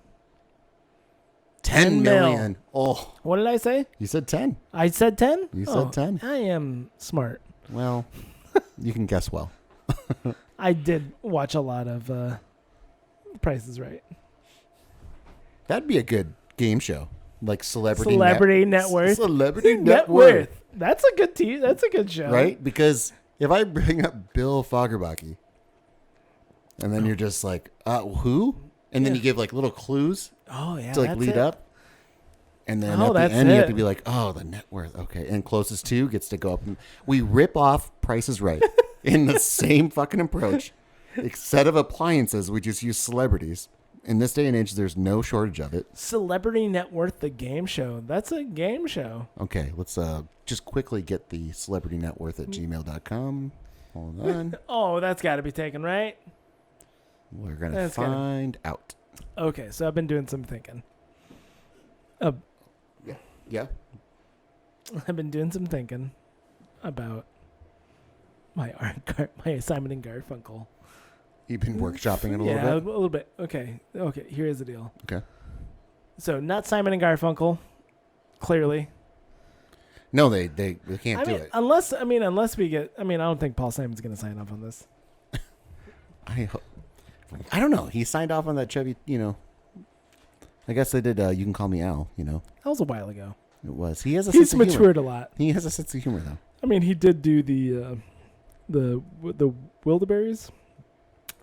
10 million. Oh. What did I say? You said 10. I said 10? You said 10. I am smart. Well, you can guess well. I did watch a lot of Price is Right. That'd be a good game show. Like Celebrity Net Worth. Celebrity Net Worth. That's a good That's a good show. Right? Because if I bring up Bill Fagerbakke and then you're just like, who? And then you give like little clues to like lead up. And then at the end you have to be like, the net worth. Okay. And closest to gets to go up. And we rip off Price is Right in the same fucking approach. Instead of appliances, we just use celebrities. In this day and age, there's no shortage of it. Celebrity Net Worth, the game show. That's a game show. Okay, let's just quickly get the Celebrity Net Worth at gmail.com. Hold on. Oh, that's got to be taken, right? We're going to find out. Okay, so I've been doing some thinking. Yeah. I've been doing some thinking about my Simon and Garfunkel. You've been workshopping it a little Yeah, a bit? little bit. Okay, here's the deal. Okay. So, not Simon and Garfunkel, clearly. No, they can't do it. Unless we get... I don't think Paul Simon's going to sign off on this. I don't know. He signed off on that Chevy, I guess they did You Can Call Me Al, That was a while ago. It was. He has a He's sense of matured humor. a lot. He has a sense of humor, though. He did do the Wildeberries.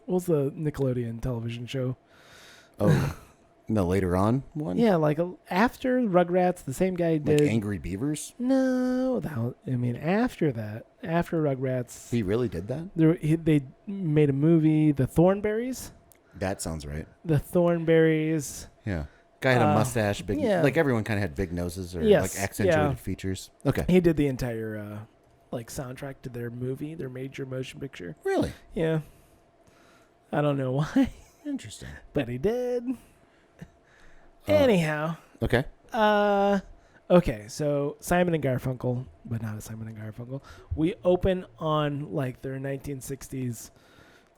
What was the Nickelodeon television show? Oh, the later on one? Yeah, after Rugrats, the same guy did... Like Angry Beavers? No, after that, after Rugrats... He really did that? They made a movie, The Thornberries. That sounds right. The Thornberries. Yeah. Guy had a mustache, big... Yeah. Like everyone kind of had big noses or accentuated features. Okay. He did the entire soundtrack to their movie, their major motion picture. Really? Yeah. I don't know why. Interesting. But he did. Anyhow. Okay. Okay, so Simon and Garfunkel, but not a Simon and Garfunkel. We open on their 1960s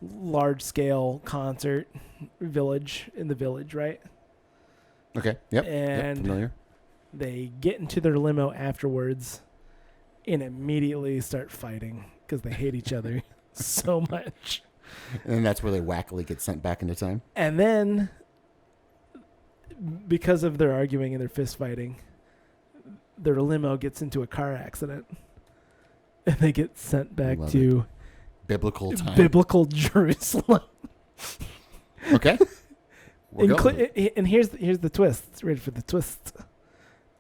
large-scale concert in the village, right? Okay. Yep. And familiar. They get into their limo afterwards and immediately start fighting because they hate each other so much. And that's where they wackily get sent back into time. And then, because of their arguing and their fist fighting, their limo gets into a car accident. And they get sent back to biblical time. Biblical Jerusalem. Okay. And here's the twist. Ready for the twist?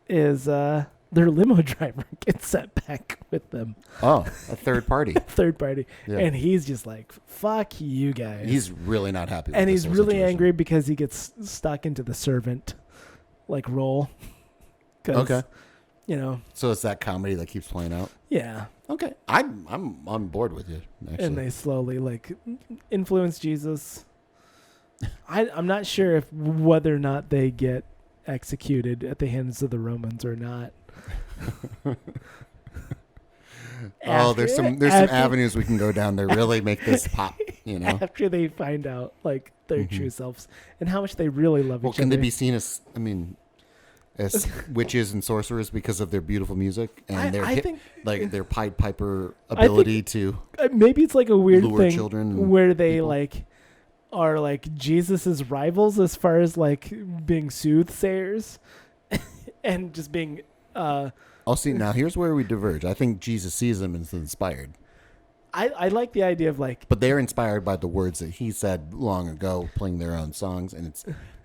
Is their limo driver gets sent back with them. Oh, a third party. Third party. Yeah. And he's just like, fuck you guys. He's really not happy with and he's really situation. angry because he gets stuck into the servant role. Okay. So it's that comedy that keeps playing out. Yeah. Okay. I'm on board with you, actually. And they slowly influence Jesus. I'm not sure whether or not they get executed at the hands of the Romans or not. There's some avenues we can go down to really make this pop, After they find out their true selves and how much they really love each other. Well, can they be seen as witches and sorcerers because of their beautiful music and their Pied Piper ability to maybe it's a weird lure thing children where they are Jesus's rivals as far as being soothsayers and just being see, now here's where we diverge. I think Jesus sees them and is inspired. I like the idea of but they're inspired by the words that he said long ago, playing their own songs, and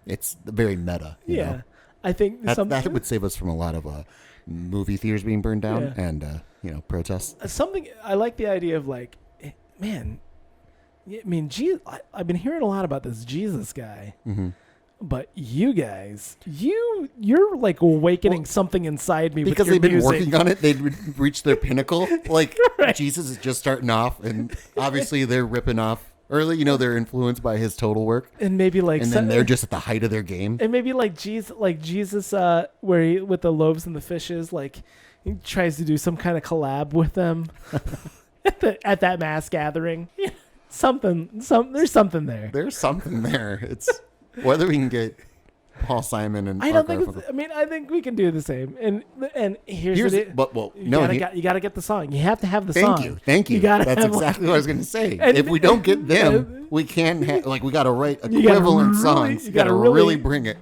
it's very meta. You know? I think that would save us from a lot of movie theaters being burned down and protests. Something I like the idea of man. Jesus. I've been hearing a lot about this Jesus guy, but you guys, you're awakening something inside me because with your they've been music. working on it. They'd reached their pinnacle. Right. Jesus is just starting off, and obviously they're ripping off early. They're influenced by his total work, and maybe and then they're just at the height of their game. And maybe Jesus, where he with the loaves and the fishes, he tries to do some kind of collab with them at that mass gathering. There's something there. There's something there. It's whether we can get Paul Simon and I don't think. I think we can do the same. And here's you gotta get the song. You have to have the song. Thank you. That's exactly what I was going to say. If we don't get them, we can't we got to write equivalent songs. You got to really bring it.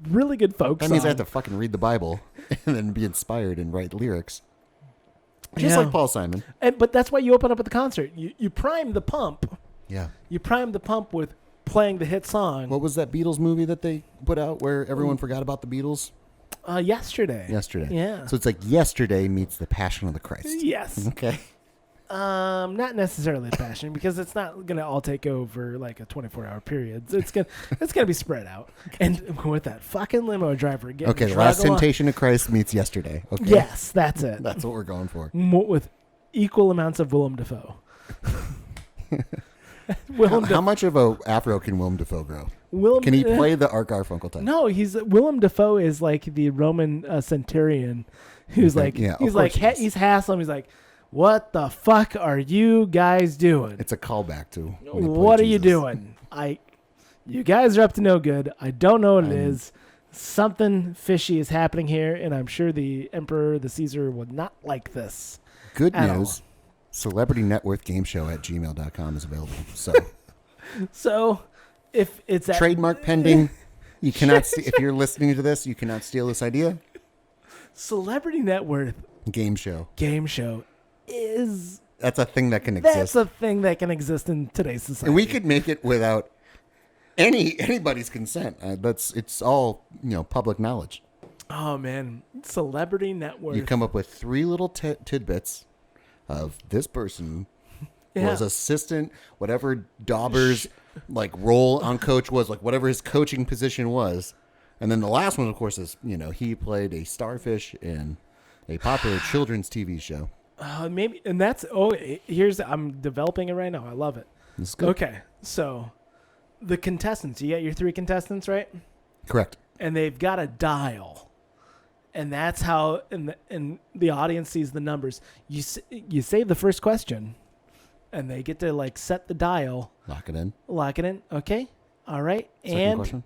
Really good folk That song. means I have to fucking read the Bible and then be inspired and write lyrics. Just like Paul Simon. But that's why you open up at the concert. You prime the pump. Yeah. You prime the pump with playing the hit song. What was that Beatles movie that they put out where everyone forgot about the Beatles? Yesterday. Yeah. So it's Yesterday meets The Passion of the Christ. Yes. Okay. Not necessarily the Passion because it's not gonna all take over a 24-hour period. It's gonna be spread out. And with that fucking limo driver getting The Last Temptation of Christ meets Yesterday. Okay. Yes, that's it. That's what we're going for. With equal amounts of Willem Dafoe. How much of a afro can Willem Dafoe grow? Can he play the Art Garfunkel type? No, Willem Dafoe is like the Roman centurion who's like he's hassling. He's like, what the fuck are you guys doing? It's a callback to what are you doing? You guys are up to no good. I don't know what it is. Something fishy is happening here, and I'm sure the Emperor, the Caesar, would not like this. Good news. Celebrity Net Worth Game Show at gmail.com is available. So if it's trademark pending, you cannot if you're listening to this, you cannot steal this idea. Celebrity Net Worth Game Show is that's a thing that can exist. That's a thing that can exist in today's society. And we could make it without anybody's consent. It's all public knowledge. Oh man, Celebrity Net Worth. You come up with 3 little tidbits of this person was assistant, whatever Dauber's role on Coach was, whatever his coaching position was, and then the last one, of course, is he played a starfish in a popular children's TV show. Maybe, and that's I'm developing it right now. I love it. This is good. Okay, so the contestants, you got your 3 contestants, right? Correct. And they've got a dial. And that's how, and the audience sees the numbers. You say the first question, and they get to set the dial. Lock it in. Okay. All right. Second question.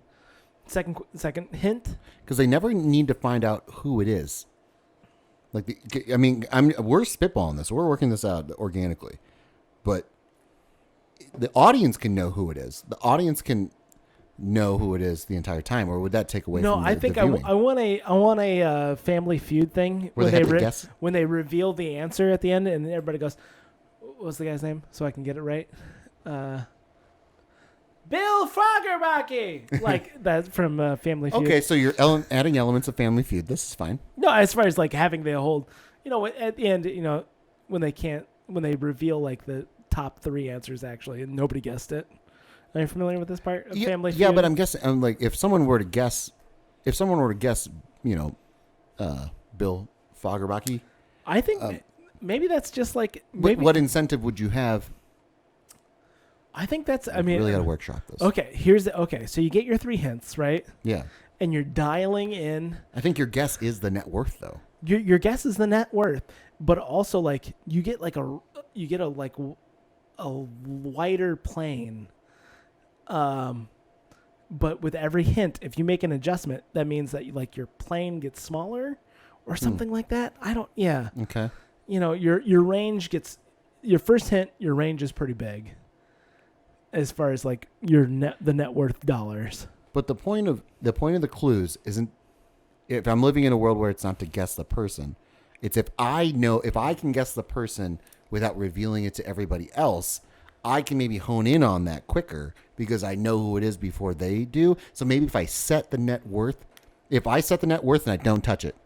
Second hint. Because they never need to find out who it is. We're spitballing this. We're working this out organically, but the audience can know who it is. The audience can know who it is the entire time, or would that take away from I think the viewing? I want a Family Feud thing where they have to guess when they reveal the answer at the end, and everybody goes, "What's the guy's name?" So I can get it right. Bill Fagerbaki, like that from Family Feud. Okay, so you're adding elements of Family Feud. This is fine. No, as far as having the whole, at the end, when they reveal the top 3 answers actually, and nobody guessed it. Are you familiar with this part of Family Feud? Yeah, but I'm guessing, if someone were to guess, Bill Fagerbaki, I think maybe that's just what incentive would you have? I think that's. Really got to workshop this. Okay, so you get your 3 hints, right? Yeah. And you're dialing in. I think your guess is the net worth, though. Your guess is the net worth, but also you get a wider plane. But with every hint, if you make an adjustment, that means that your plane gets smaller or something like that. Okay. Your range gets, your first hint, your range is pretty big as far as the net worth dollars. But the point of the clues isn't, if I'm living in a world where it's not to guess the person, it's if I can guess the person without revealing it to everybody else, I can maybe hone in on that quicker because I know who it is before they do. So maybe if I set the net worth and I don't touch it,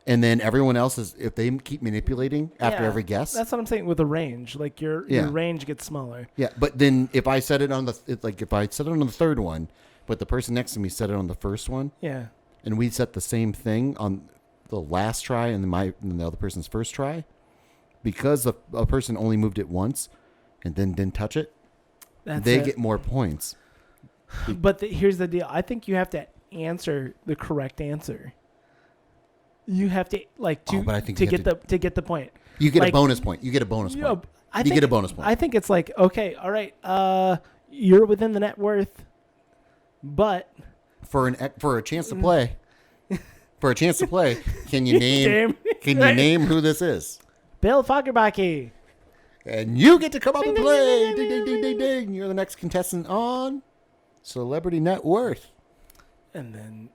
and then everyone else if they keep manipulating after every guess. That's what I'm saying with a range. Your range gets smaller. Yeah, but then if I set it on the third one, but the person next to me set it on the first one. Yeah. And we set the same thing on the last try and the other person's first try, because a person only moved it once and then didn't touch it, they get more points. But here's the deal. I think you have to answer the correct answer. You have to to get the point. You get a bonus point. You get a bonus point. You get a bonus point. I think it's okay, all right, you're within the net worth, but for a chance to play, can you name who this is? Bill Fagerbaki. And you get to come up and play. Ding, ding, ding, ding, ding. You're the next contestant on Celebrity Net Worth. And then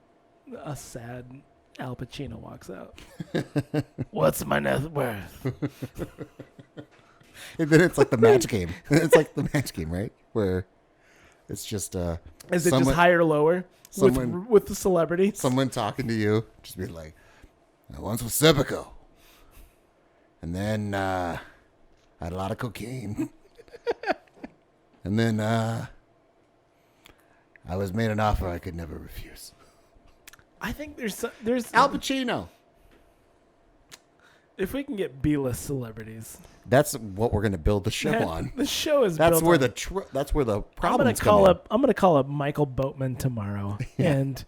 a sad Al Pacino walks out. What's my net worth? And then it's like the match game. It's like the match game, right? Where it's just is it just higher or lower with the celebrity? Someone talking to you, just be like, I once was Serpico. And then I had a lot of cocaine. And then I was made an offer I could never refuse. I think there's Al Pacino. If we can get B-list celebrities, that's what we're going to build the show on. The show is that's built where on. that's where the problems I'm gonna call up Michael Boatman tomorrow, and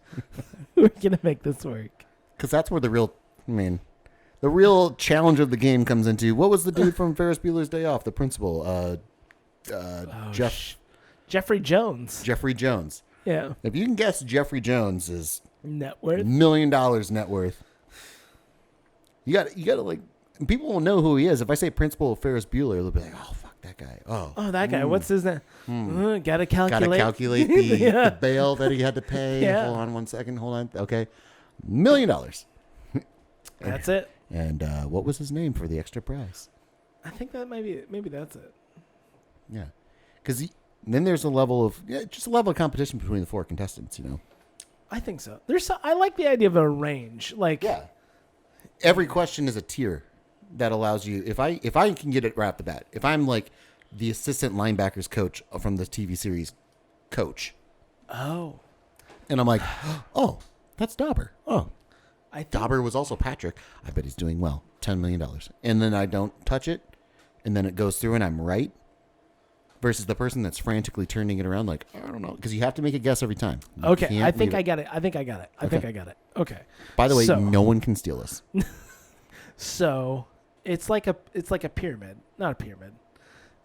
we're gonna make this work. Because that's where the real challenge of the game comes into. What was the dude from Ferris Bueller's Day Off? The principal, Jeffrey Jones. Jeffrey Jones. Yeah. If you can guess Jeffrey Jones's net worth, $1 million net worth, you got to like. People will know who he is. If I say Principal Ferris Bueller, they'll be like, "Oh, fuck that guy." Oh, that guy. What's his name? Gotta calculate. Gotta calculate the bail that he had to pay. Yeah. Hold on 1 second. Hold on. Okay, $1 million. That's it. And what was his name for the extra prize? I think that maybe that's it. Yeah, because then there's a level of just a level of competition between the 4 contestants. You know, I think so. I like the idea of a range. Like every question is a tier that allows you. If I can get it right off the bat, if I'm like the assistant linebackers coach from the TV series Coach, and I'm like, oh, that's Dauber. Oh, Dauber was also Patrick. I bet he's doing well. $10 million, and then I don't touch it, and then it goes through, and I'm right. Versus the person that's frantically turning it around, like, I don't know, because you have to make a guess every time. Okay, I think I got it. I think I got it. Okay. By the way, no one can steal this. So it's like a pyramid, not a pyramid.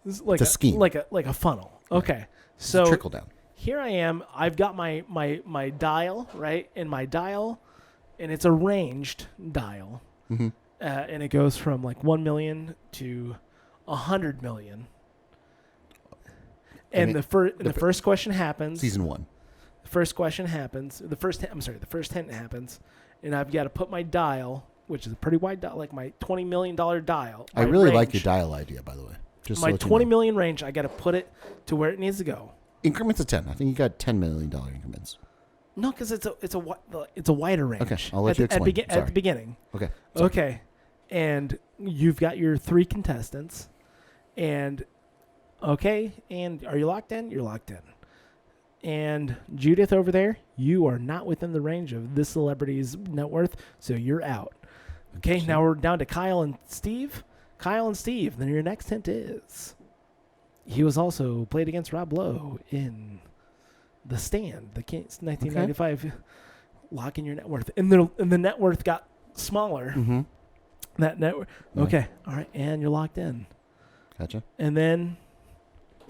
It's like a scheme, like a funnel. Okay, so trickle down. Here I am. I've got my dial right, and my dial, and it's a ranged dial, and it goes from like 1 million to 100 million. And the first question happens. Season 1. The first question happens. The first hint happens, and I've got to put my dial, which is a pretty wide dial, like my $20 million dial. I really like your dial idea, by the way. Just my 20 million range. I got to put it to where it needs to go. Increments of 10. I think you got $10 million increments. No, because it's a wider range. Okay, I'll let you explain. At the beginning. Okay. Sorry. Okay, and you've got your 3 contestants, and. Okay, and are you locked in? You're locked in. And Judith over there, you are not within the range of this celebrity's net worth, so you're out. Okay, now we're down to Kyle and Steve. Then your next hint is he was also played against Rob Lowe in The Stand, the 1995. Lock in your net worth. And the net worth got smaller. Mm-hmm. That net worth. Okay, all right, and you're locked in. Gotcha. And then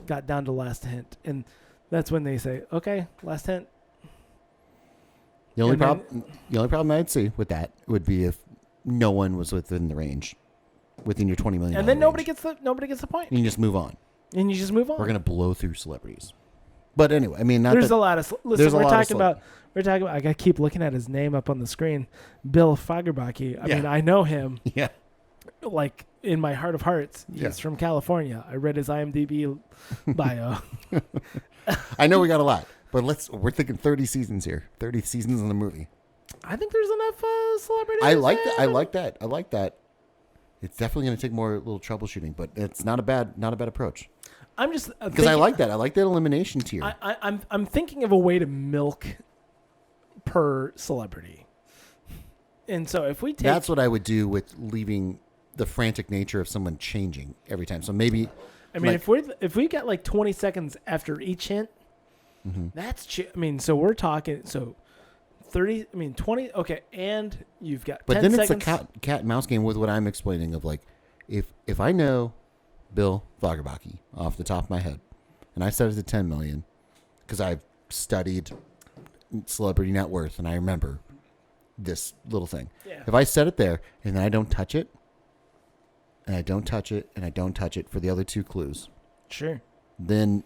got down to last hint, and that's when they say, "Okay, last hint." The only problem I'd see with that would be if no one was within the range, within your $20 million. And then nobody gets the point. You can just move on. We're gonna blow through celebrities. But anyway, I mean, there's a lot of. Listen, we're talking about. I gotta keep looking at his name up on the screen, Bill Fagerbakke. I mean, I know him. Yeah. Like in my heart of hearts, he's from California. I read his IMDb bio. I know we got a lot, but we're thinking 30 seasons here. 30 seasons in the movie. I think there's enough celebrities. I like that. It's definitely going to take more little troubleshooting, but it's not a bad approach. I'm just because I like that. I like that elimination tier. I'm thinking of a way to milk per celebrity, and so if we take that's what I would do with leaving the frantic nature of someone changing every time. So maybe, I mean, if we got like 20 seconds after each hint, that's so we're talking 30. I mean 20. Okay, and you've got. But 10 then seconds. it's a cat and mouse game with what I'm explaining of like, if I know Bill Fagerbakke off the top of my head, and I set it to 10 million because I've studied celebrity net worth and I remember this little thing. Yeah. If I set it there and then I don't touch it. And I don't touch it, and I don't touch it for the other 2 clues. Sure. Then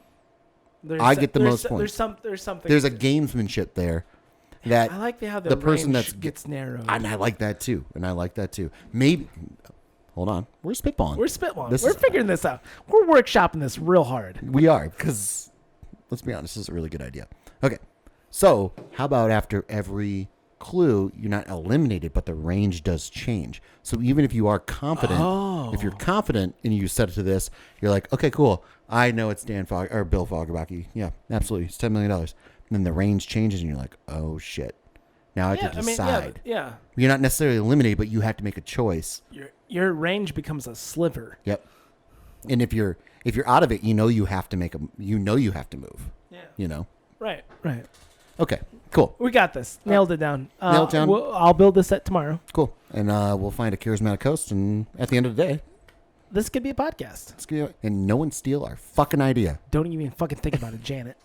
I get the most points. There's something. There's a gamesmanship there that I like how the person that gets narrowed. And I like that too. Maybe. Hold on. We're spitballing. We're figuring this out. We're workshopping this real hard. We are, because let's be honest, this is a really good idea. Okay. So how about after every clue, you're not eliminated, but the range does change. So even if you are confident, if you're confident and you set it to this, you're like, okay, cool. I know it's Bill Fagerbakke. Yeah, absolutely. It's $10 million. And then the range changes and you're like, oh shit. Now I have to decide. Yeah. You're not necessarily eliminated, but you have to make a choice. Your range becomes a sliver. Yep. And if you're out of it, you have to move. Yeah. You know. Right. Okay. Cool. We got this. Nailed it down. Nailed it down. I'll build this set tomorrow. Cool. And we'll find a charismatic host, and at the end of the day, this could be a podcast. And no one steal our fucking idea. Don't even fucking think about it, Janet.